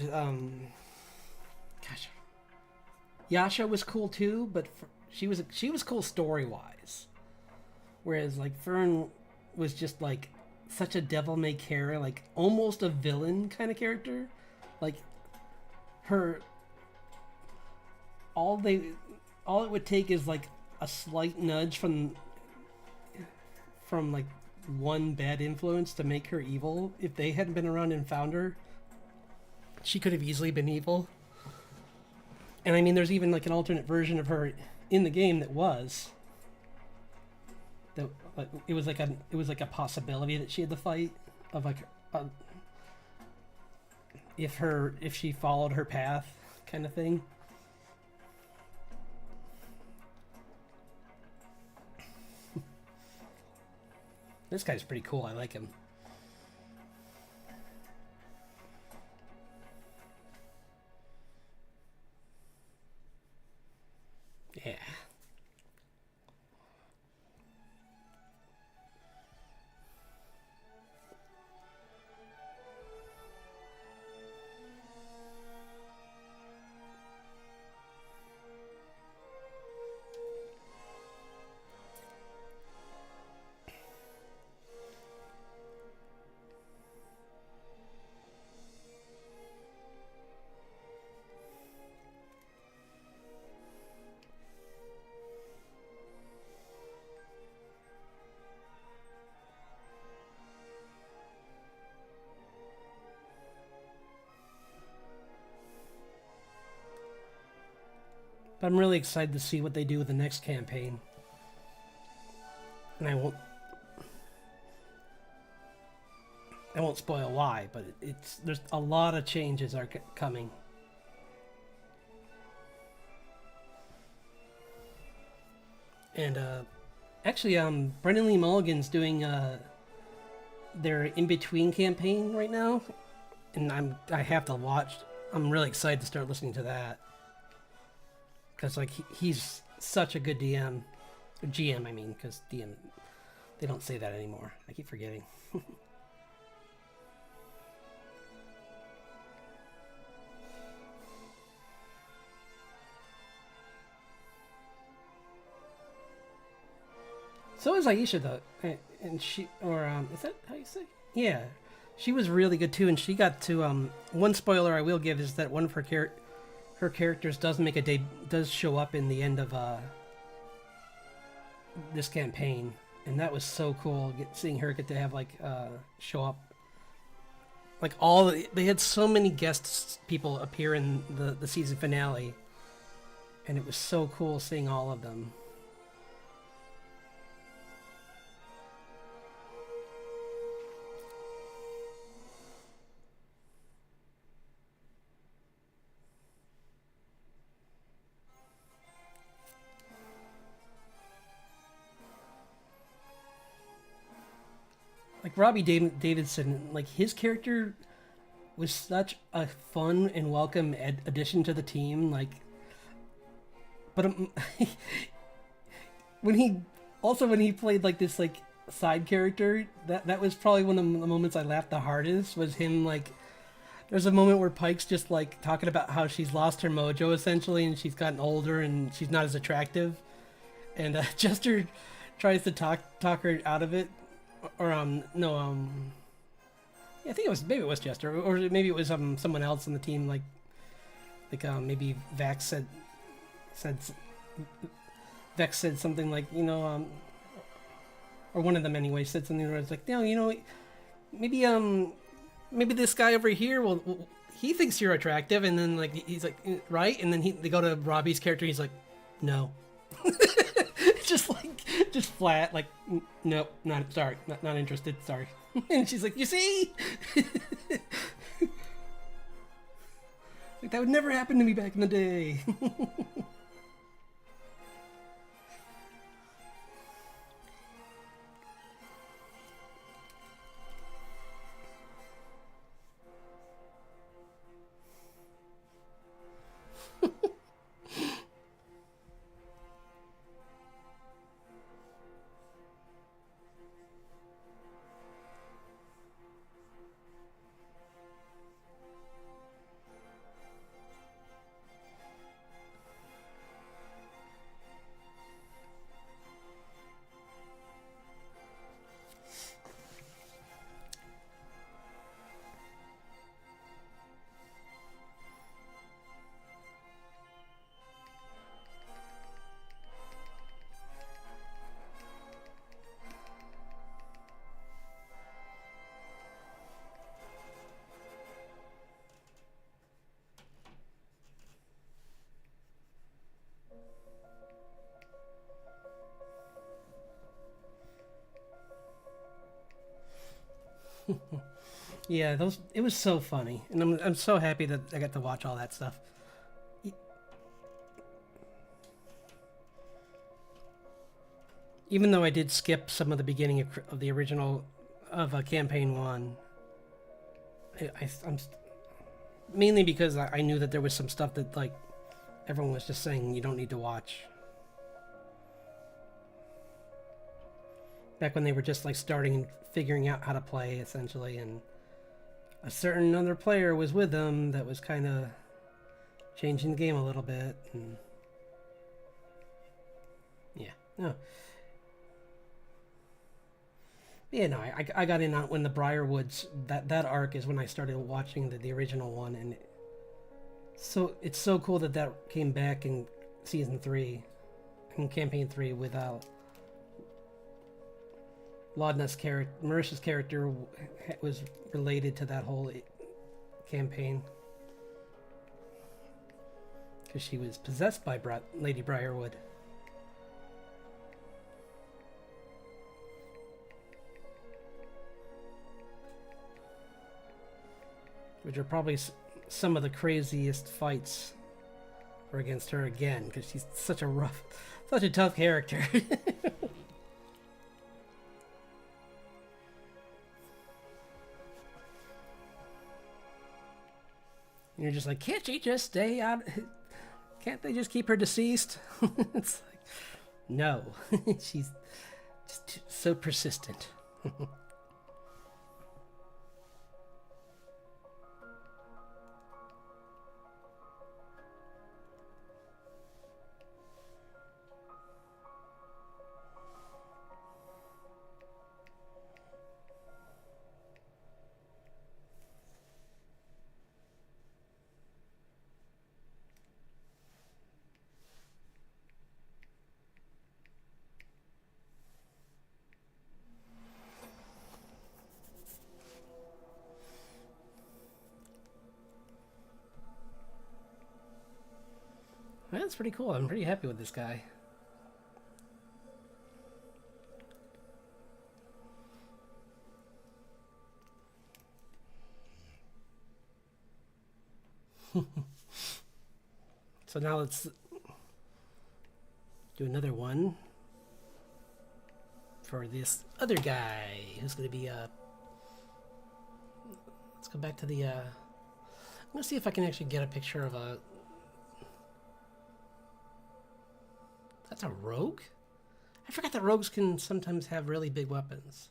gosh, Yasha was cool too, but she was cool story wise, whereas like Fern was just like such a devil may care, like almost a villain kind of character. Like her, all it would take is like a slight nudge from like one bad influence to make her evil. If they hadn't been around and found her, she could have easily been evil. And I mean, there's even like an alternate version of her in the game that it was like a possibility that she had to fight, of like if she followed her path kind of thing. This guy's pretty cool. I like him. Yeah. But I'm really excited to see what they do with the next campaign. And I won't spoil why, but there's a lot of changes are coming. And actually, Brendan Lee Mulligan's doing their in-between campaign right now, and I have to watch. I'm really excited to start listening to that because like he's such a good DM, or GM I mean, because DM they don't say that anymore. I keep forgetting. So is Aisha though, and she is that how you say? Yeah, she was really good too, and she got to one spoiler I will give is that one of her characters does show up in the end of this campaign, and that was so cool seeing her get to have like show up. Like they had so many guest people appear in the season finale, and it was so cool seeing all of them. Like Robbie Davidson, like his character was such a fun and welcome addition to the team. Like, but when he played like this like side character, that was probably one of the moments I laughed the hardest. Was him like, there's a moment where Pike's just like talking about how she's lost her mojo essentially, and she's gotten older and she's not as attractive, and Jester tries to talk her out of it. Or no, yeah, I think maybe it was Jester, or maybe it was someone else on the team, like maybe Vex said something like, you know, or one of them anyway said something where it's like, no, you know, maybe this guy over here he thinks you're attractive, and then like he's like, right, and then they go to Robbie's character, he's like, no. just flat, like, nope, not interested, sorry. And she's like, you see? Like, that would never happen to me back in the day. Yeah, it was so funny, and I'm so happy that I got to watch all that stuff. Even though I did skip some of the beginning of the original of campaign 1, I'm mainly because I knew that there was some stuff that like everyone was just saying you don't need to watch. Back when they were just like starting and figuring out how to play essentially, and a certain other player was with them that was kind of changing the game a little bit, and yeah, no. Yeah, no, I got in on when the Briarwoods, that arc is when I started watching the original one, and so it's so cool that came back in season 3, in campaign 3 with Marisha's character was related to that whole campaign. because she was possessed by Lady Briarwood. Which are probably some of the craziest fights were against her again, because she's such a tough character. And you're just like, can't she just stay out? Can't they just keep her deceased? It's like, no, she's just so persistent. That's pretty cool. I'm pretty happy with this guy. So now let's do another one for this other guy who's going to be let's go back to the I'm going to see if I can actually get a picture of a... That's a rogue? I forgot that rogues can sometimes have really big weapons.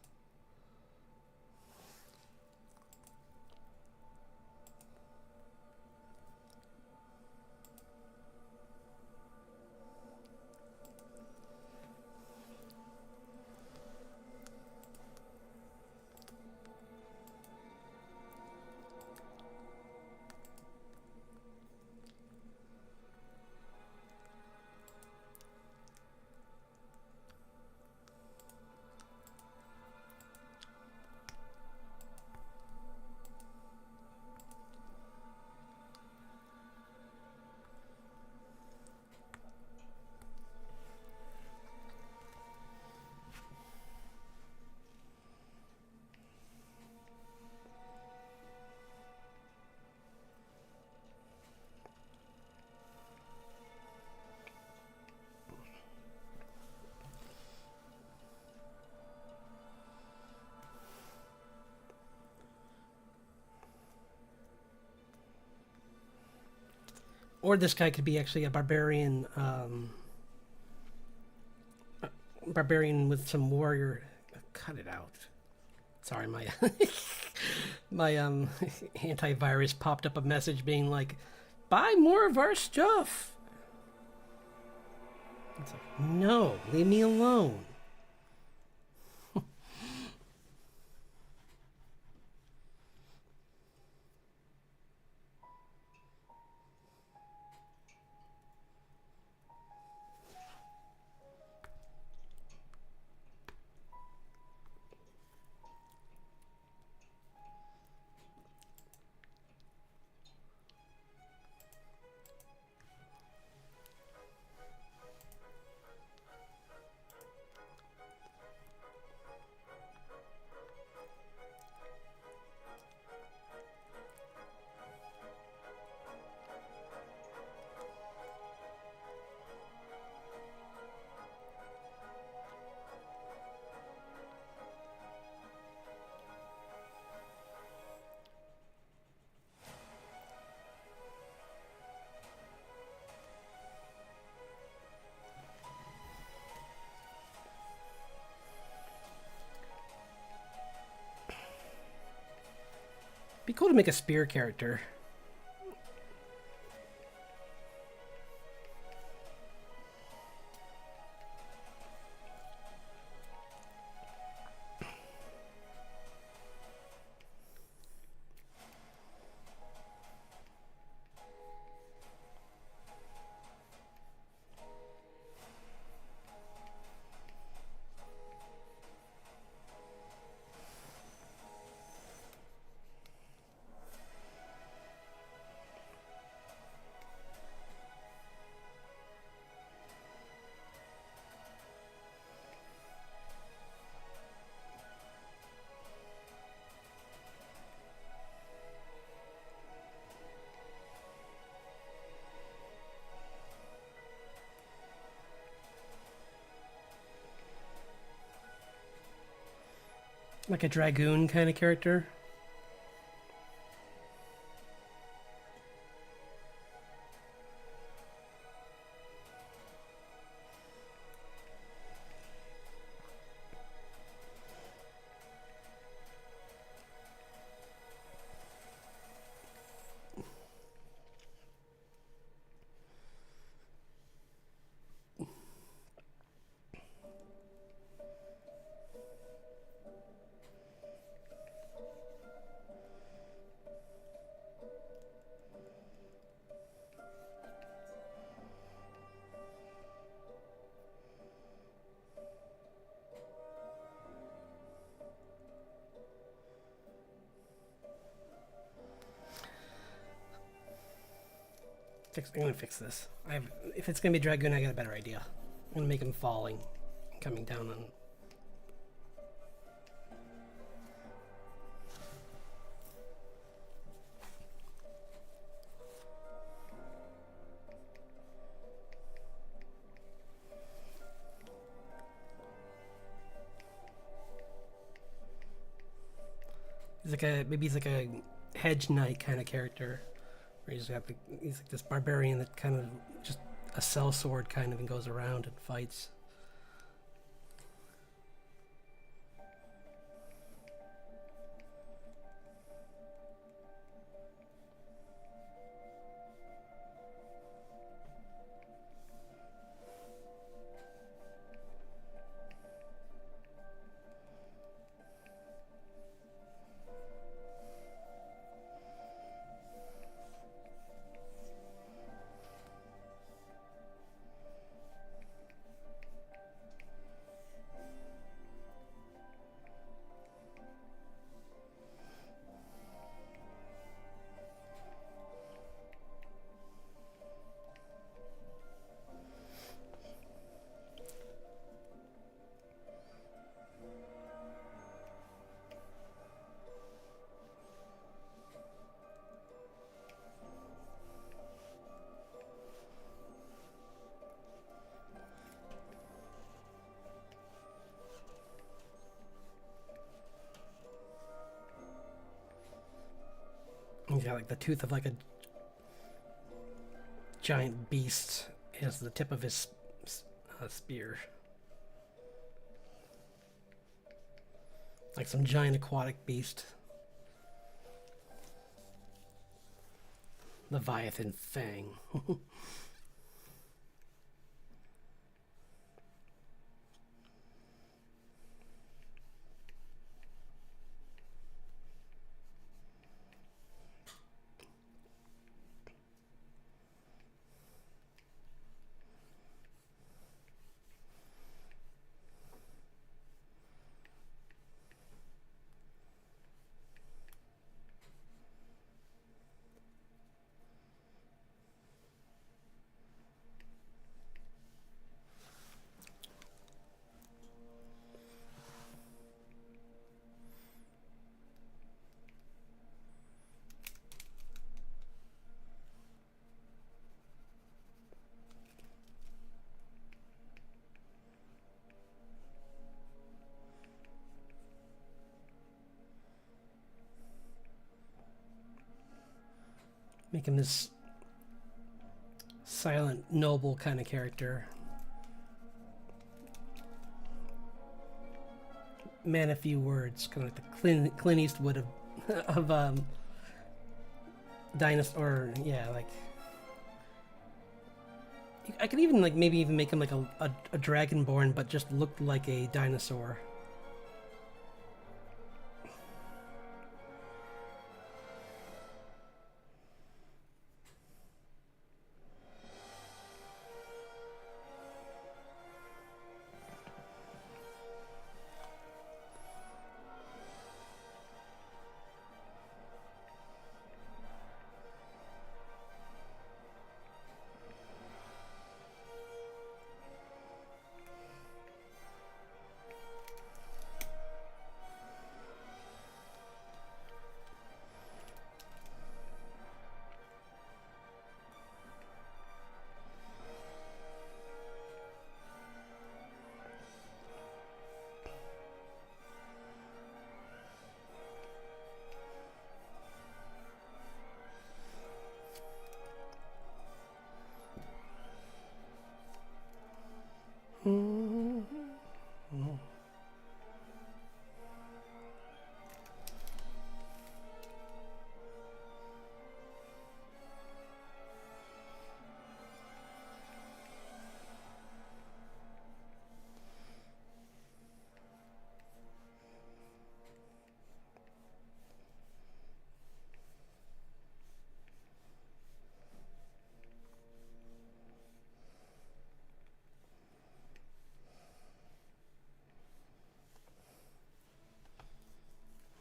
Or this guy could be actually a barbarian, barbarian with some warrior. Cut it out. Sorry, my my antivirus popped up a message being like, "Buy more of our stuff." It's like, no, leave me alone. Be cool to make a spear character. Like a dragoon kind of character. I'm gonna fix this. If it's gonna be dragoon, I got a better idea. I'm gonna make him falling, coming down on. Maybe he's like a hedge knight kind of character. Where he's like this barbarian that kind of just a sellsword kind of and goes around and fights. He's got like the tooth of like a giant beast as the tip of his spear. Like some giant aquatic beast. Leviathan Fang. Make him this silent, noble kind of character. Man of few words, kind of like the Clint Eastwood of dinosaur. Yeah, like I could even maybe even make him like a dragonborn, but just looked like a dinosaur.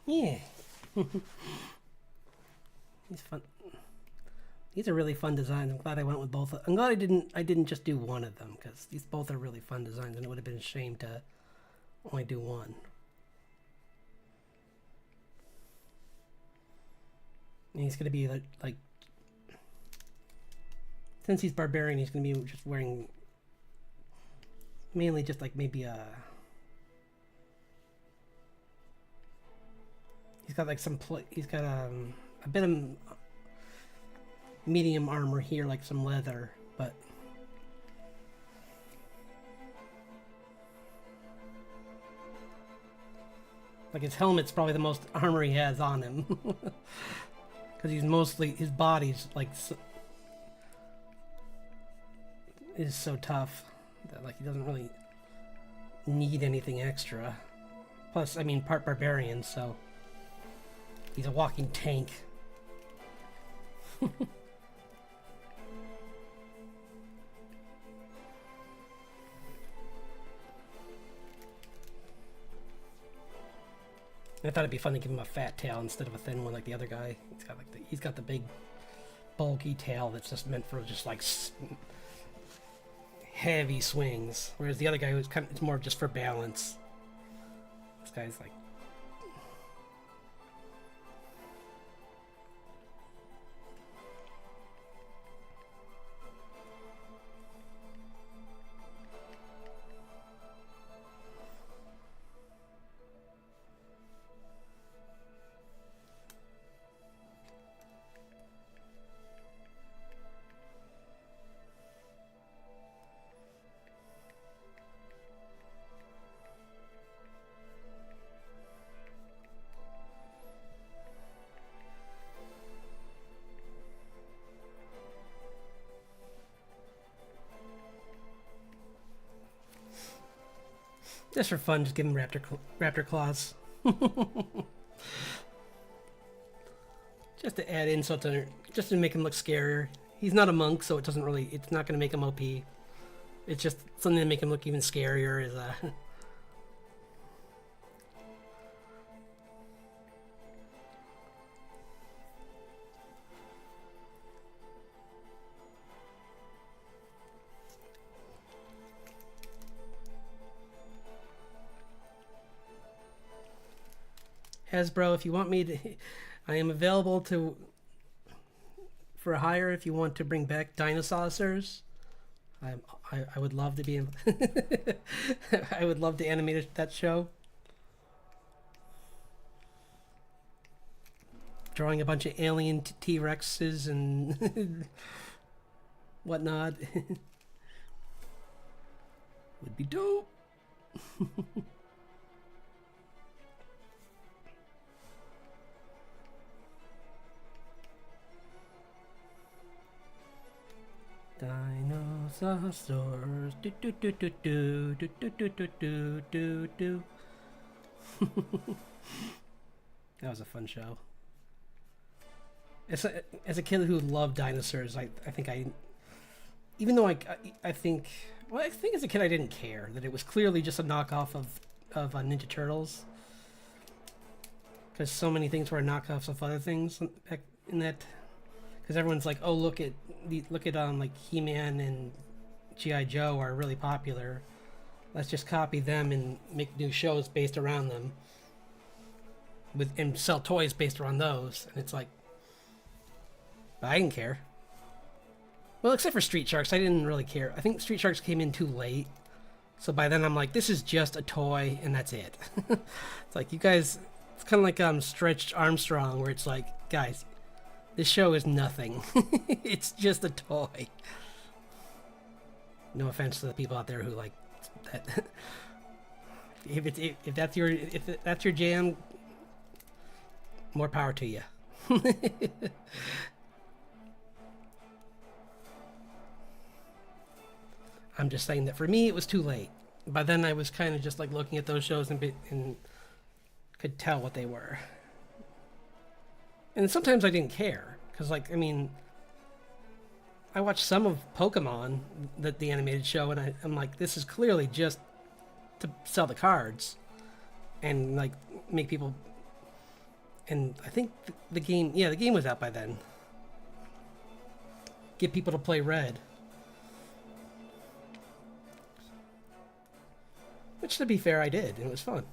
Yeah. He's fun. These are really fun designs. I'm glad I went with both. I'm glad I didn't just do one of them, because these both are really fun designs, and it would have been a shame to only do one. And he's gonna be like since he's barbarian, he's gonna be just wearing mainly just like maybe he's got like he's got a bit of medium armor here, like some leather, but like his helmet's probably the most armor he has on him, because he's mostly, his body's like is so tough that like he doesn't really need anything extra. Plus, I mean, part barbarian, so he's a walking tank. I thought it'd be fun to give him a fat tail instead of a thin one like the other guy. He's got the big bulky tail that's just meant for just like heavy swings, whereas the other guy was it's more just for balance. This guy's like just for fun, just give him raptor claws. Just to add insult to, just to make him look scarier. He's not a monk, so it's not going to make him OP. It's just something to make him look even scarier. Hasbro, if you want me to, I am available for hire if you want to bring back dinosaurs. I would love to be in, I would love to animate that show. Drawing a bunch of alien T-Rexes and whatnot would be dope. Dinosaurs, do do do do do do do do do do do. That was a fun show. As a kid who loved dinosaurs, I think even though I think, well, I think as a kid I didn't care that it was clearly just a knockoff of Ninja Turtles, because so many things were knockoffs of other things back in that. Because everyone's like, oh, look at like He-Man and G.I. Joe are really popular. Let's just copy them and make new shows based around them, and sell toys based around those. And it's like, I didn't care. Well, except for Street Sharks, I didn't really care. I think Street Sharks came in too late, so by then I'm like, this is just a toy, and that's it. It's like, you guys, it's kind of like Stretched Armstrong, where it's like, guys, this show is nothing. It's just a toy. No offense to the people out there who like that. If that's your jam, more power to you. I'm just saying that for me, it was too late. By then, I was kind of just like looking at those shows and could tell what they were. And sometimes I didn't care, because, like, I mean, I watched some of Pokemon, the animated show, and I'm like, this is clearly just to sell the cards and, like, make people And I think the game, yeah, the game was out by then. Get people to play Red. Which, to be fair, I did. It was fun.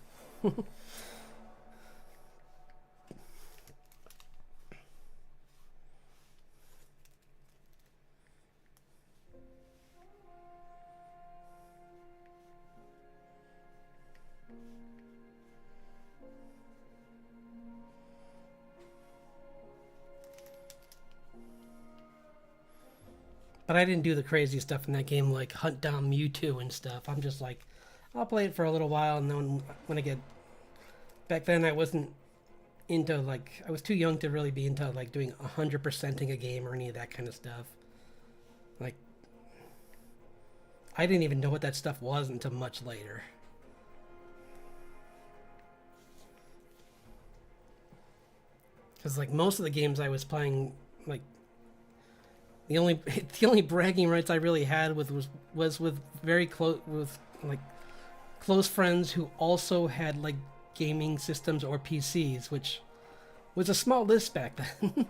But I didn't do the crazy stuff in that game, like hunt down Mewtwo and stuff. I'm just like, I'll play it for a little while, and then when I get back then, I wasn't into like I was too young to really be into like doing 100%ing a game or any of that kind of stuff. Like, I didn't even know what that stuff was until much later. Because like most of the games I was playing, like the only the only bragging rights I really had was with very close with like close friends who also had like gaming systems or PCs, which was a small list back then.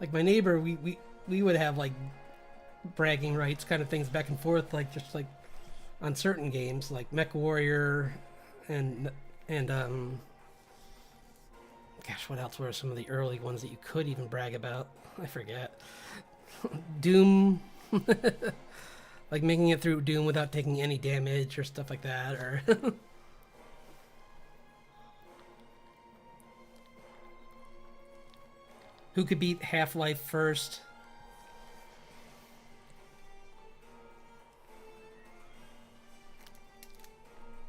Like my neighbor, we would have like bragging rights kind of things back and forth, like just like on certain games like Mech Warrior and gosh, what else were some of the early ones that you could even brag about? I forget. Doom. Like making it through Doom without taking any damage or stuff like that, or who could beat Half-Life first.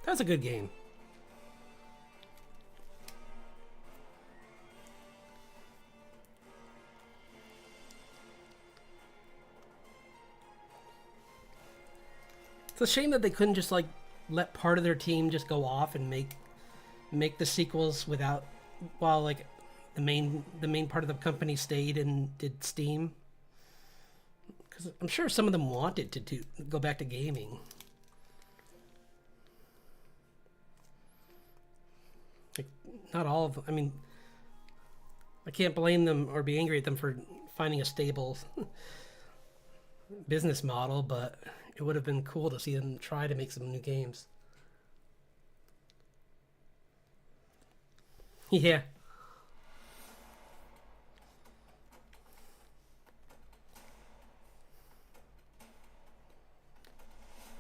That was a good game. It's a shame that they couldn't just like let part of their team just go off and make the sequels without, while like the main part of the company stayed and did Steam. Because I'm sure some of them wanted to go back to gaming. Like, not all of them. I mean, I can't blame them or be angry at them for finding a stable business model, but it would have been cool to see them try to make some new games. Yeah.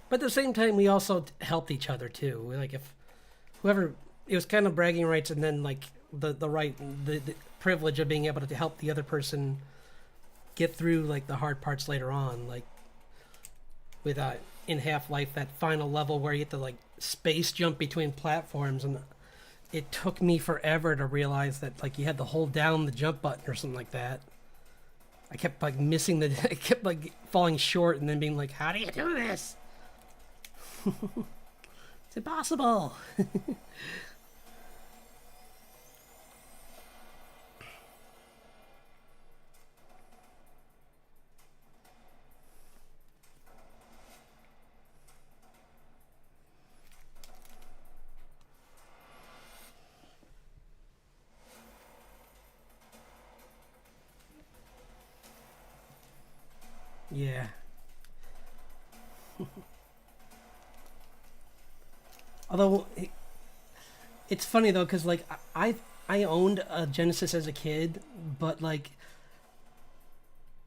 But at the same time, we also helped each other too. Like if whoever, it was kind of bragging rights, and then like the privilege of being able to help the other person get through like the hard parts later on, like with in Half-Life, that final level where you have to like space jump between platforms, and it took me forever to realize that like you had to hold down the jump button or something like that. I kept like missing I kept like falling short and then being like, how do you do this? It's impossible. Yeah. Although it's funny though, because like I owned a Genesis as a kid, but like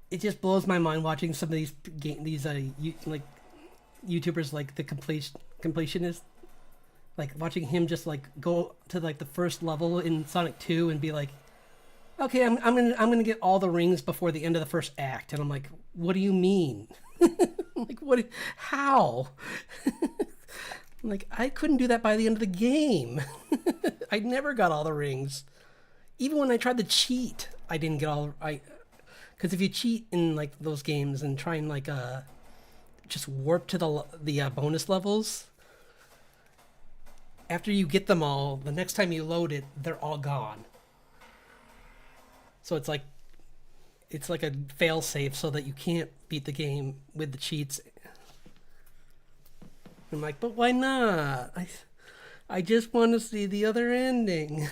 it just blows my mind watching some of these like YouTubers, like the completionist, like watching him just like go to like the first level in Sonic 2 and be like, okay, I'm gonna get all the rings before the end of the first act, and I'm like, what do you mean? Like what? How? Like, I couldn't do that by the end of the game. I never got all the rings. Even when I tried to cheat, I didn't get all. Because if you cheat in like those games and try and like just warp to the bonus levels, after you get them all, the next time you load it, they're all gone. So it's like a fail safe so that you can't beat the game with the cheats. I'm like, but why not? I just want to see the other ending.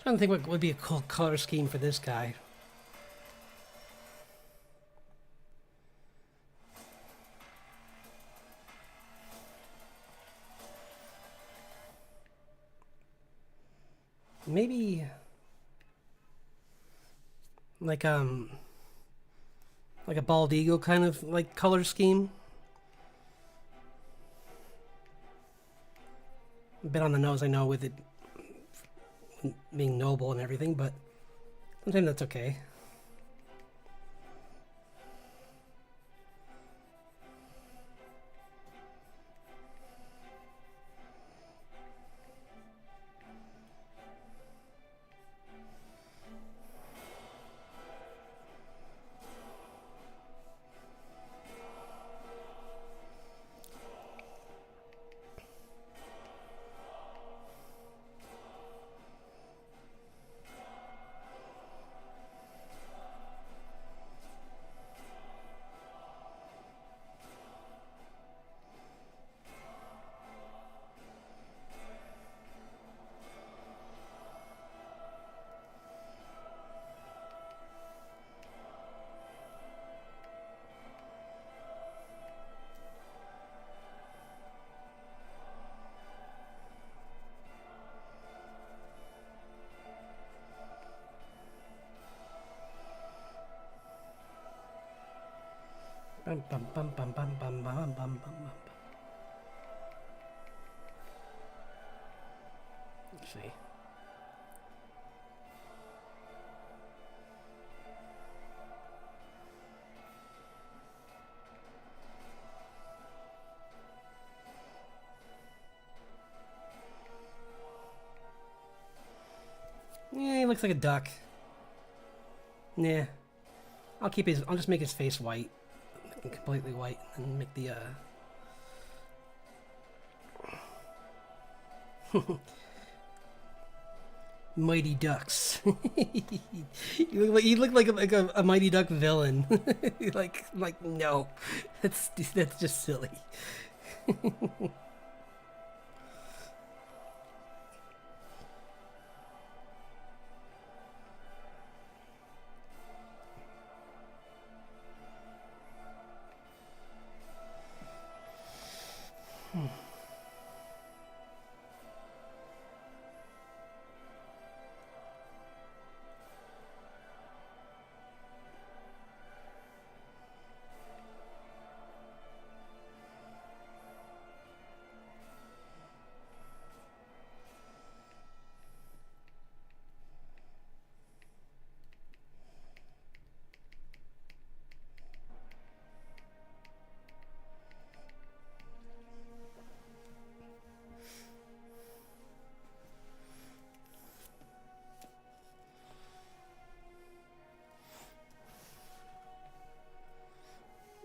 trying to think what would be a cool color scheme for this guy. Maybe like a bald eagle kind of like color scheme. A bit on the nose, I know, with it being noble and everything, but sometimes that's okay. Bum, bum, bum, bum, bum, bum, bum, bum, bum. Let's see. Yeah, he looks like a duck. Nah. I'll just make his face white. Completely white, and make the Mighty Ducks. you look like a Mighty Duck villain. like no, that's just silly.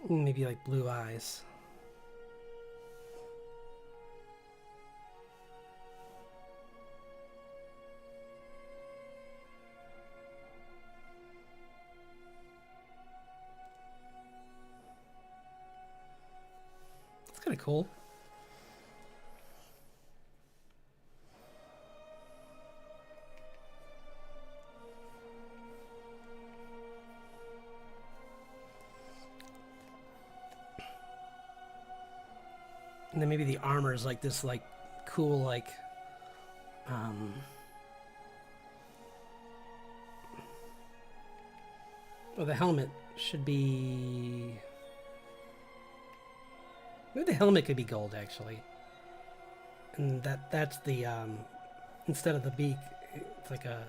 Maybe like blue eyes. That's kind of cool. And then maybe the armor is like this, like, cool, like, well, the helmet should be... Maybe the helmet could be gold, actually. And that's the, instead of the beak, it's like a...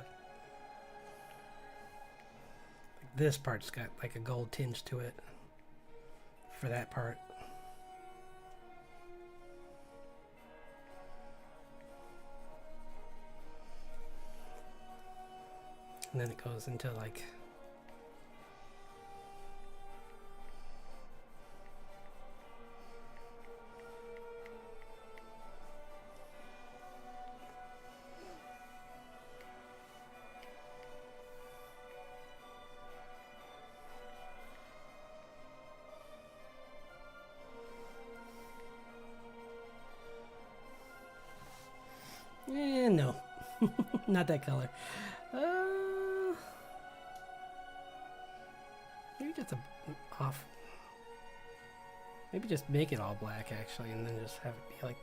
Like this part's got, like, a gold tinge to it. For that part. And then it goes into like... no. Not that color. Maybe just a off. Maybe just make it all black actually, and then just have it be like.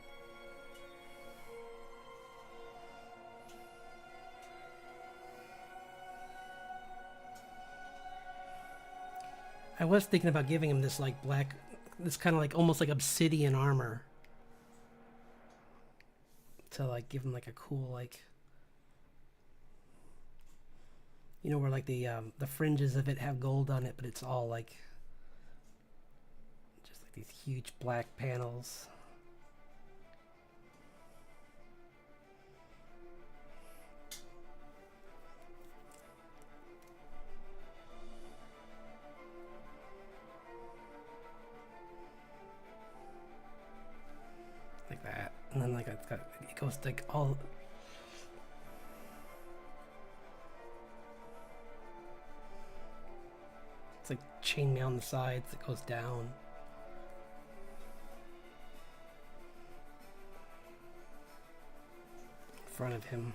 I was thinking about giving him this like black, this kind of like almost like obsidian armor. To like give him like a cool like, you know, where like the fringes of it have gold on it, but it's all like just like these huge black panels. Like that, and then like it goes like all. It's like chainmail on the sides that goes down. In front of him.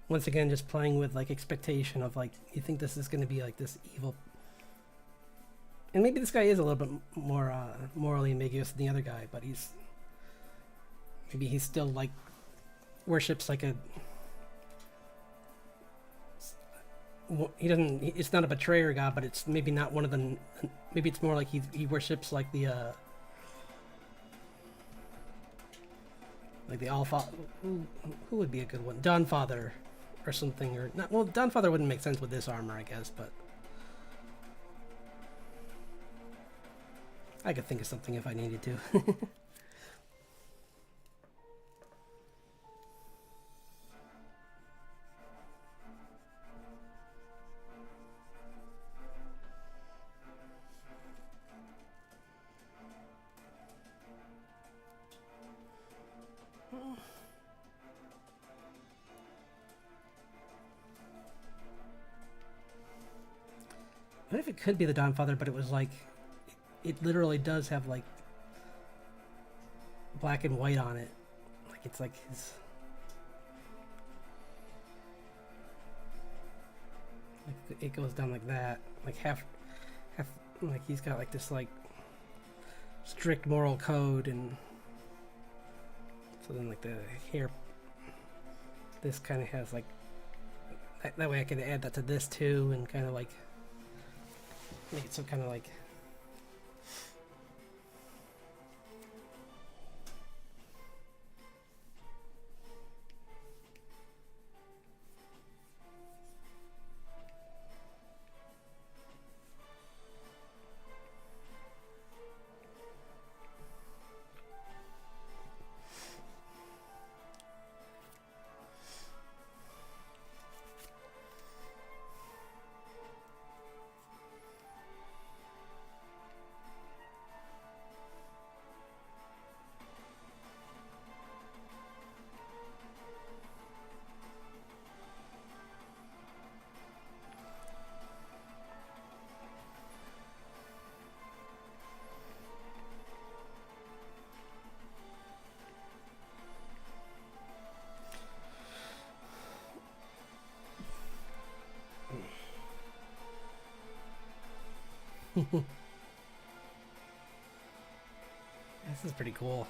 Once again, just playing with like expectation of like, you think this is going to be like this evil, and maybe this guy is a little bit more morally ambiguous than the other guy, but maybe he's still like worships like a, he doesn't, it's not a betrayer god, but it's maybe not one of the, maybe it's more like he worships like the Alpha, who would be a good one? Dawnfather or something, or not. Well, Dawnfather wouldn't make sense with this armor, I guess, but I could think of something if I needed to. What if it could be the Dawnfather, but it was like, it literally does have like black and white on it. Like it's like his, like it goes down like that, like half, like he's got like this like strict moral code, and so then like the hair, this kind of has like, that way I could add that to this too, and kind of like make it so kind of like, this is pretty cool.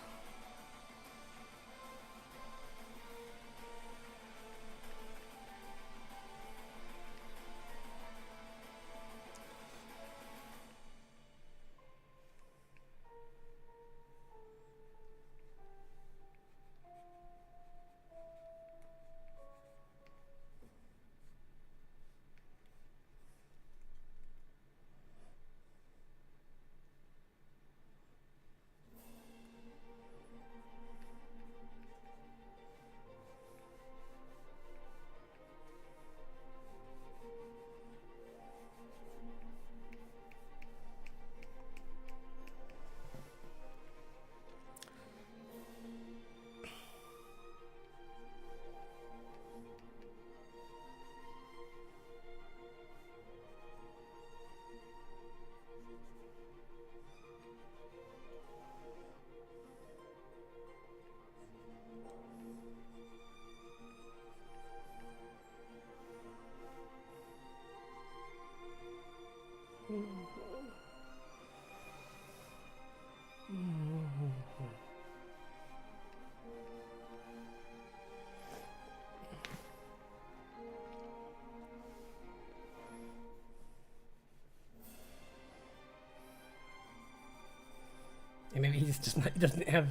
And maybe he's just not, he doesn't have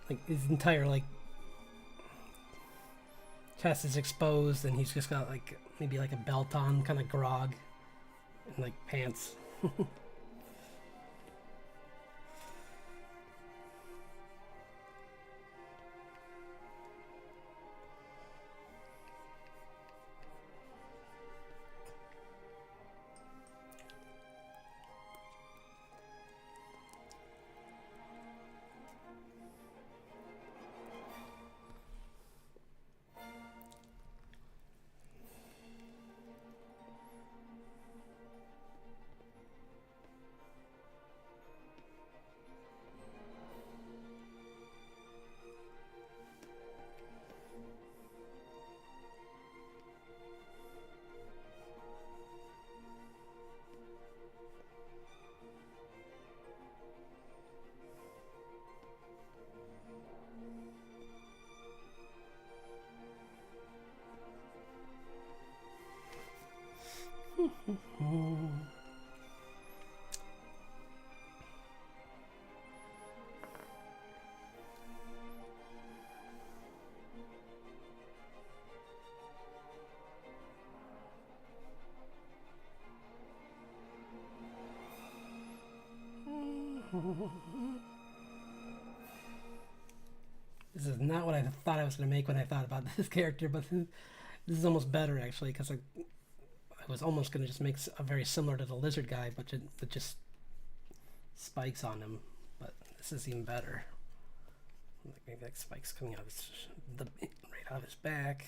like his entire like chest is exposed, and he's just got like maybe like a belt on, kind of grog, and like pants. This is not what I thought I was going to make when I thought about this character, but this is almost better actually, because I was almost going to just make a very similar to the lizard guy, but with just spikes on him. But this is even better. Like maybe like spikes coming out of right out of his back.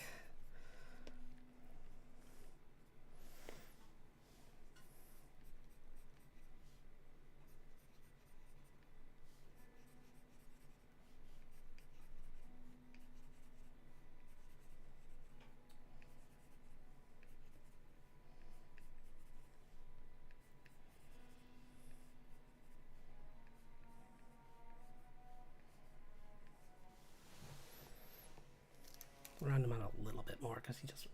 Round him out a little bit more because he just.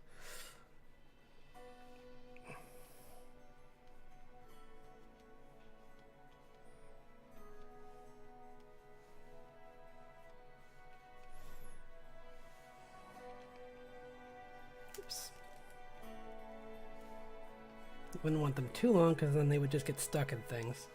Oops. Wouldn't want them too long because then they would just get stuck in things.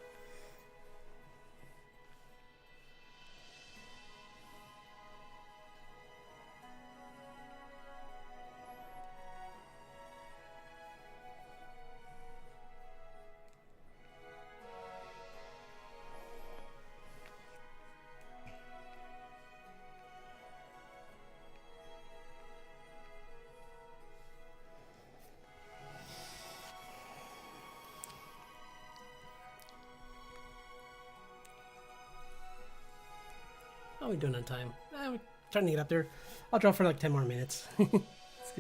How are we doing on time? We're trying to get up there. I'll draw for like 10 more minutes. It's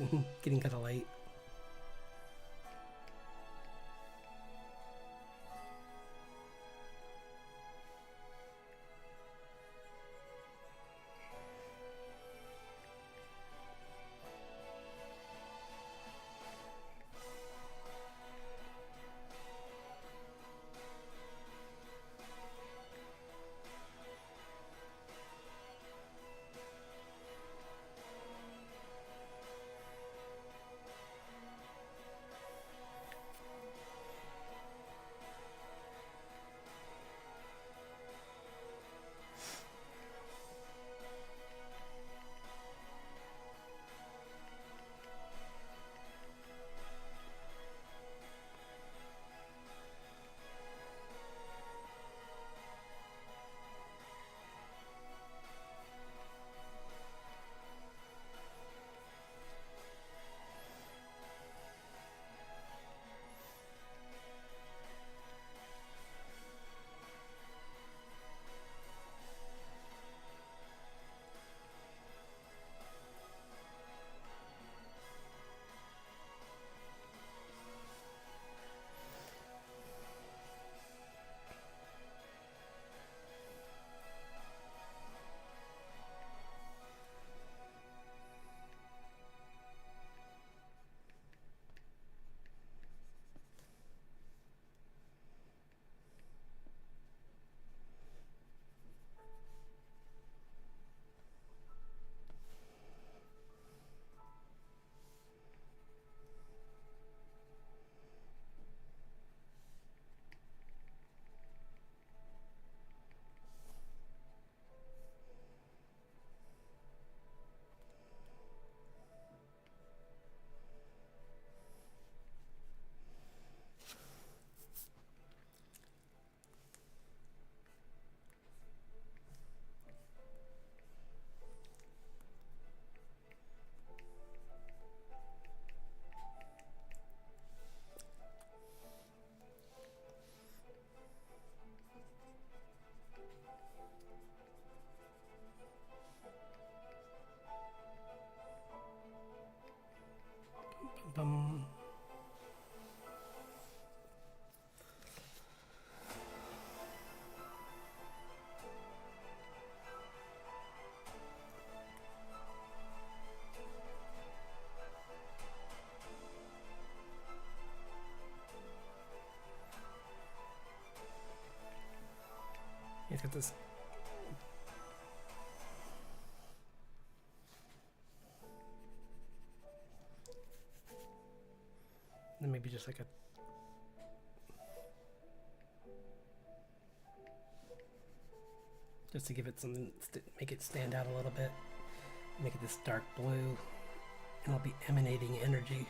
getting kind of late. Look at this. Then maybe just like a just to give it something, make it stand out a little bit. Make it this dark blue, and I'll be emanating energy.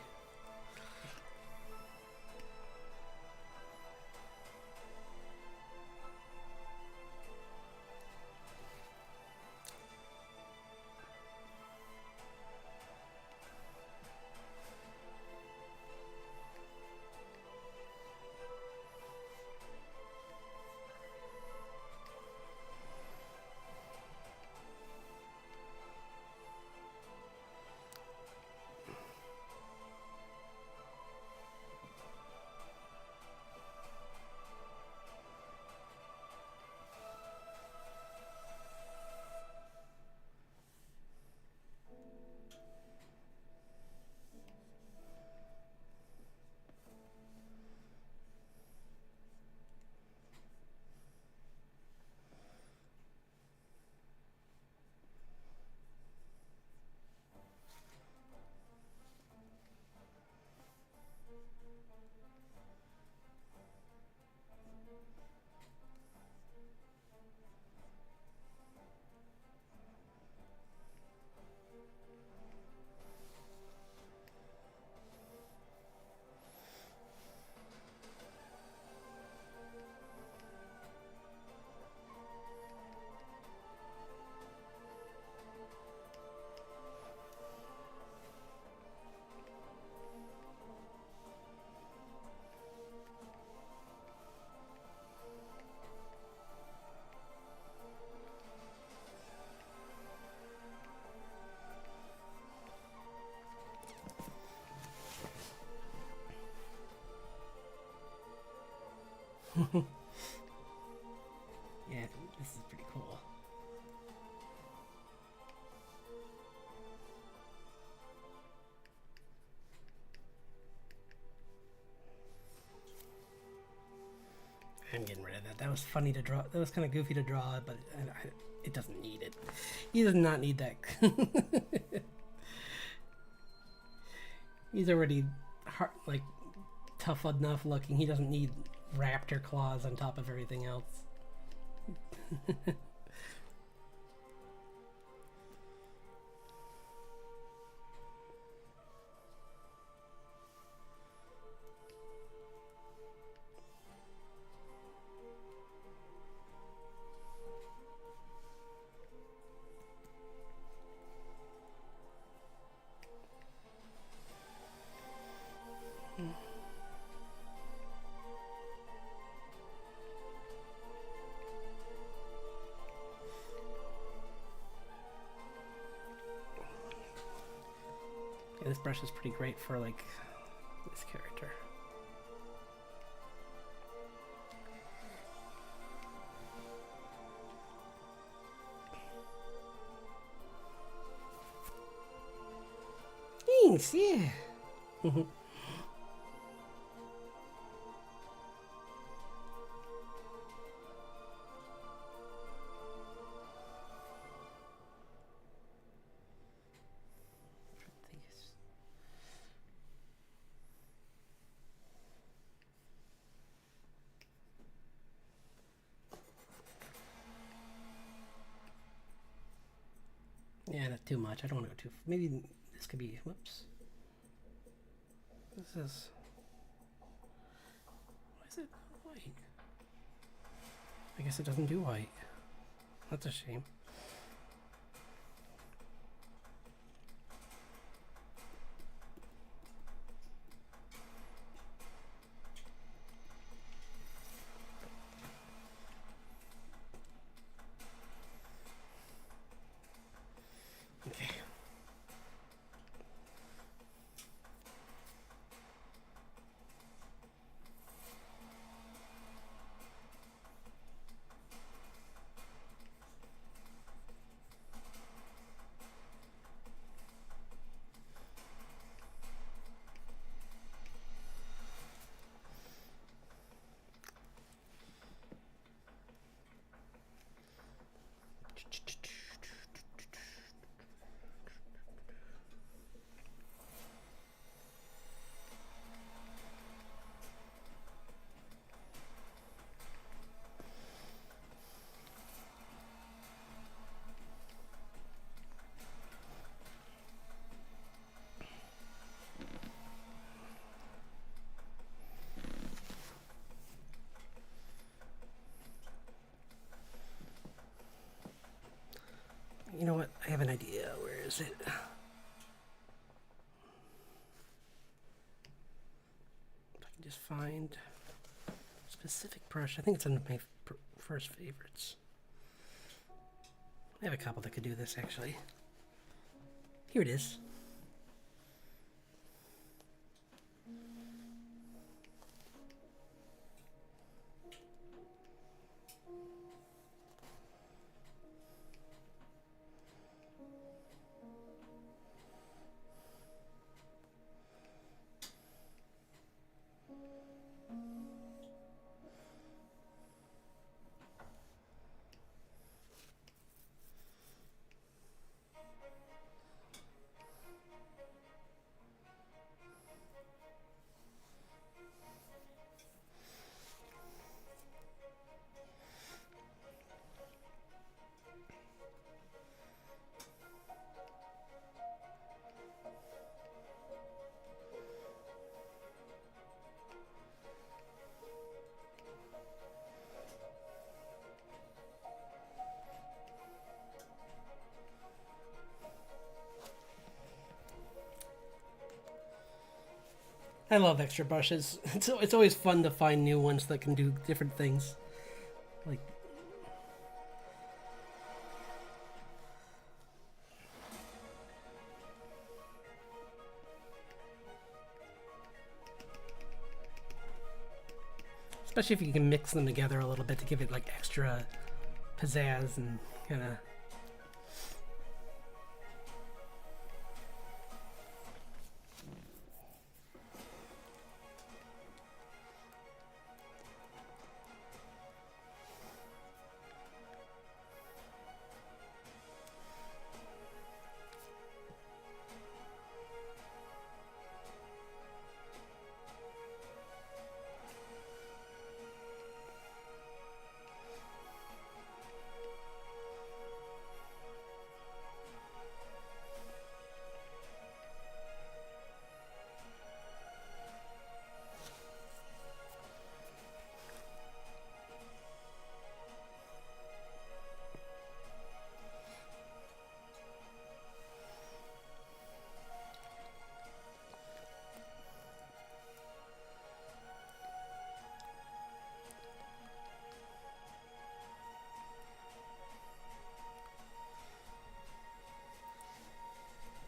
Yeah, this is pretty cool. I'm getting rid of that. That was funny to draw. That was kind of goofy to draw, but it doesn't need it. He does not need that. He's already like tough enough looking. He doesn't need raptor claws on top of everything else. Yeah, this brush is pretty great for like this character. Thanks, yeah. Yeah, not too much. I don't want to go too. Maybe this could be. Whoops. This is. Why is it white? I guess it doesn't do white. That's a shame. Okay. is it? If I can just find a specific brush. I think it's one of my first favorites. I have a couple that could do this actually. Here it is. I love extra brushes. It's always fun to find new ones that can do different things. Like, especially if you can mix them together a little bit to give it like extra pizzazz and kind of.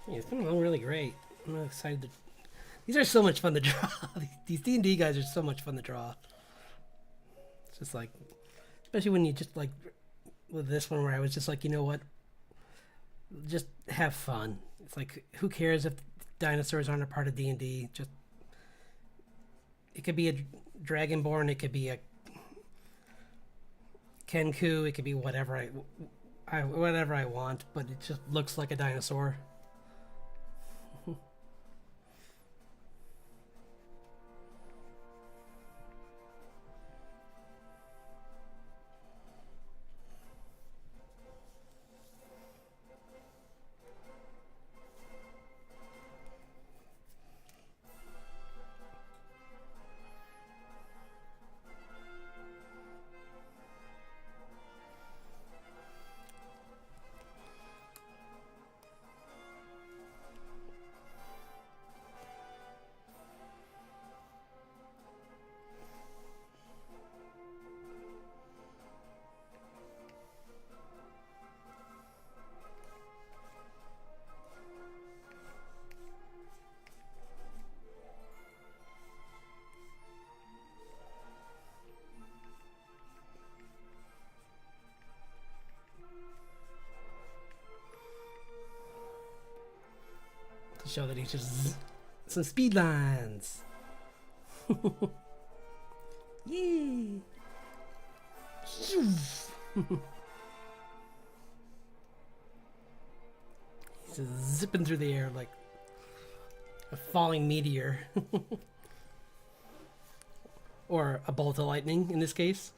Yeah, it's coming along really great. I'm really excited to. These are so much fun to draw. These D&D guys are so much fun to draw. It's just like, especially when you just like with this one where I was just like, you know what, just have fun. It's like, who cares if dinosaurs aren't a part of D&D? Just, it could be a Dragonborn, it could be a Kenku, it could be whatever whatever I want, but it just looks like a dinosaur. To show that he's just some speed lines. Yay! He's just zipping through the air like a falling meteor. Or a bolt of lightning in this case.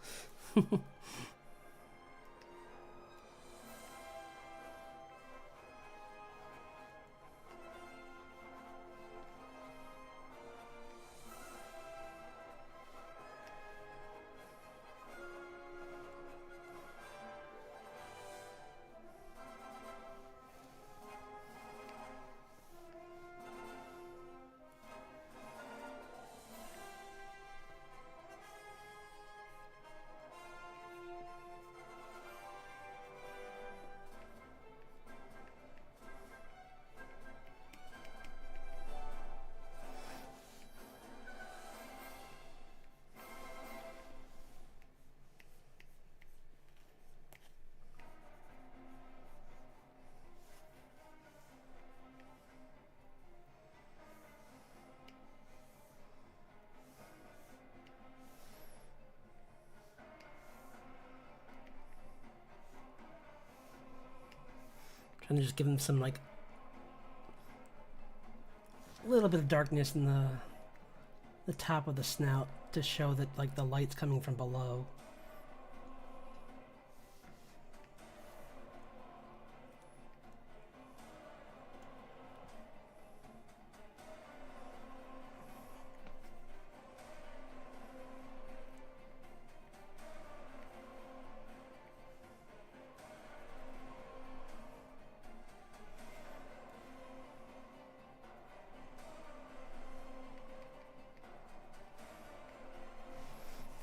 Trying to just give him some like a little bit of darkness in the top of the snout to show that like the light's coming from below.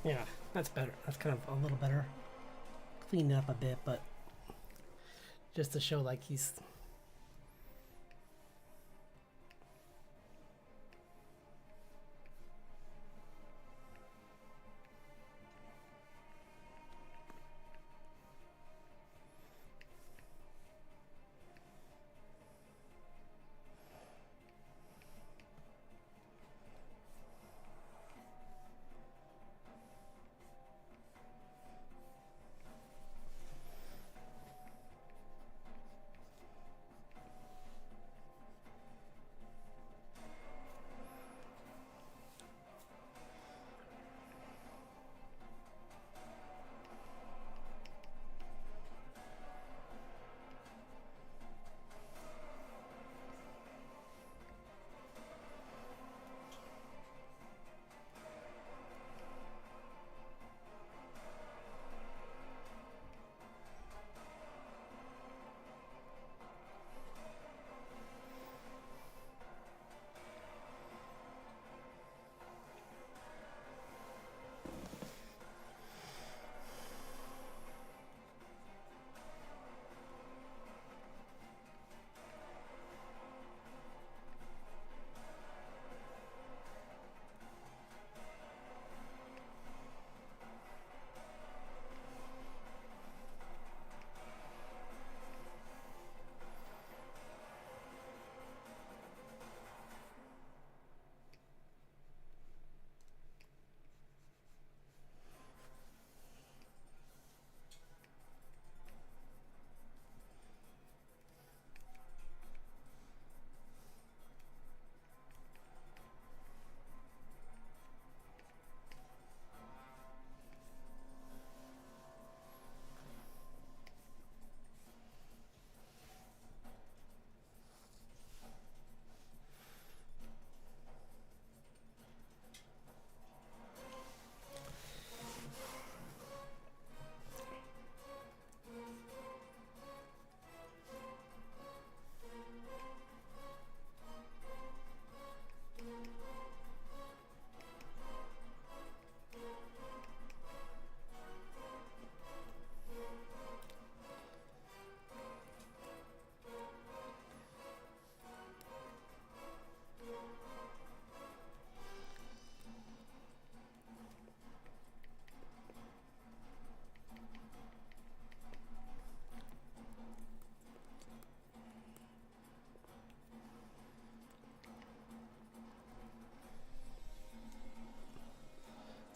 Yeah, that's better. That's kind of a little better. Cleaned it up a bit, but just to show like he's...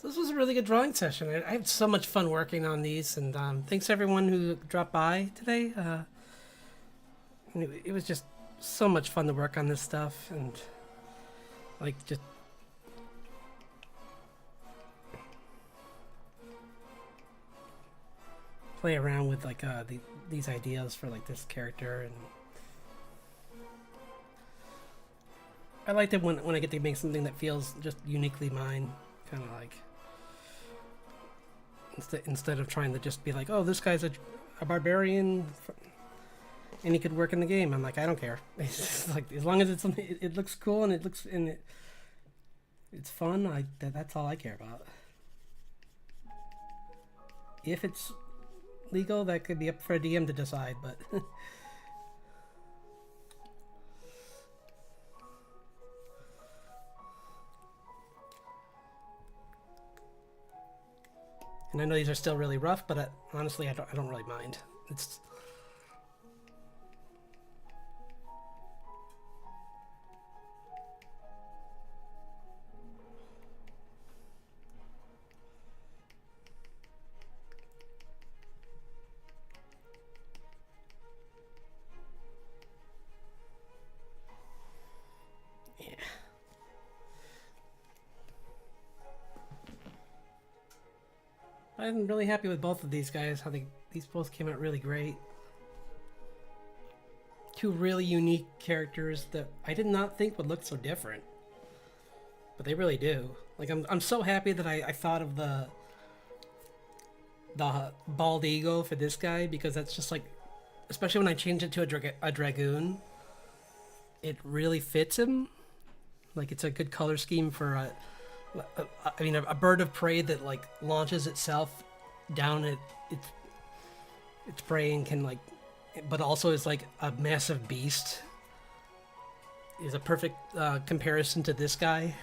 This was a really good drawing session. I had so much fun working on these, and thanks everyone who dropped by today. It was just so much fun to work on this stuff, and like just play around with like these ideas for like this character, and I liked it when I get to make something that feels just uniquely mine, kind of like. Instead of trying to just be like, oh, this guy's a barbarian and he could work in the game. I'm like, I don't care. It's just like, as long as it looks cool and it's fun, that's all I care about. If it's legal, that could be up for a DM to decide, but and I know these are still really rough, but honestly, I don't really mind. It's I'm really happy with both of these guys. These both came out really great. Two really unique characters that I did not think would look so different, but they really do. Like I'm so happy that I thought of the bald eagle for this guy, because that's just like, especially when I changed it to a dragoon, it really fits him. Like it's a good color scheme for a bird of prey that like launches itself down at its prey and can like, but also is like a massive beast. Is a perfect comparison to this guy.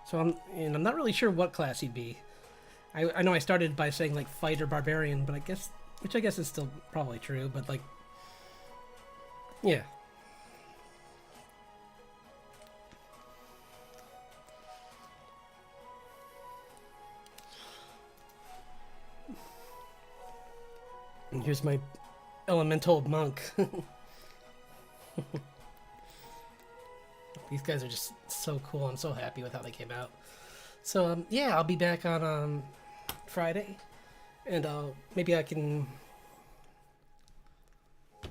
So I'm not really sure what class he'd be. I know I started by saying like fighter barbarian, but which I guess is still probably true, but like, yeah. And here's my elemental monk. These guys are just so cool. I'm so happy with how they came out. So yeah, I'll be back on Friday, and maybe I can. I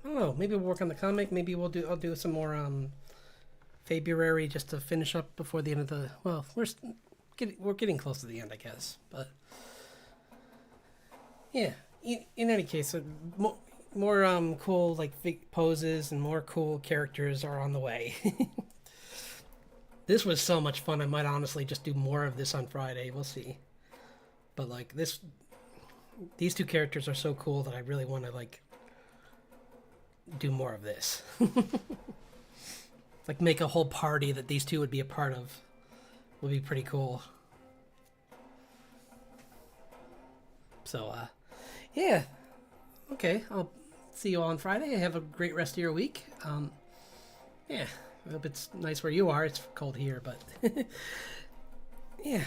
don't know. Maybe we'll work on the comic. Maybe I'll do some more February just to finish up before the end of the. Well, we're getting close to the end, I guess. But yeah. In any case, more cool like poses and more cool characters are on the way. This was so much fun. I might honestly just do more of this on Friday. We'll see. But like these two characters are so cool that I really want to like do more of this. Like make a whole party that these two would be a part of. Would be pretty cool. So yeah. Okay, I'll see you all on Friday. Have a great rest of your week. Yeah, I hope it's nice where you are. It's cold here, but yeah.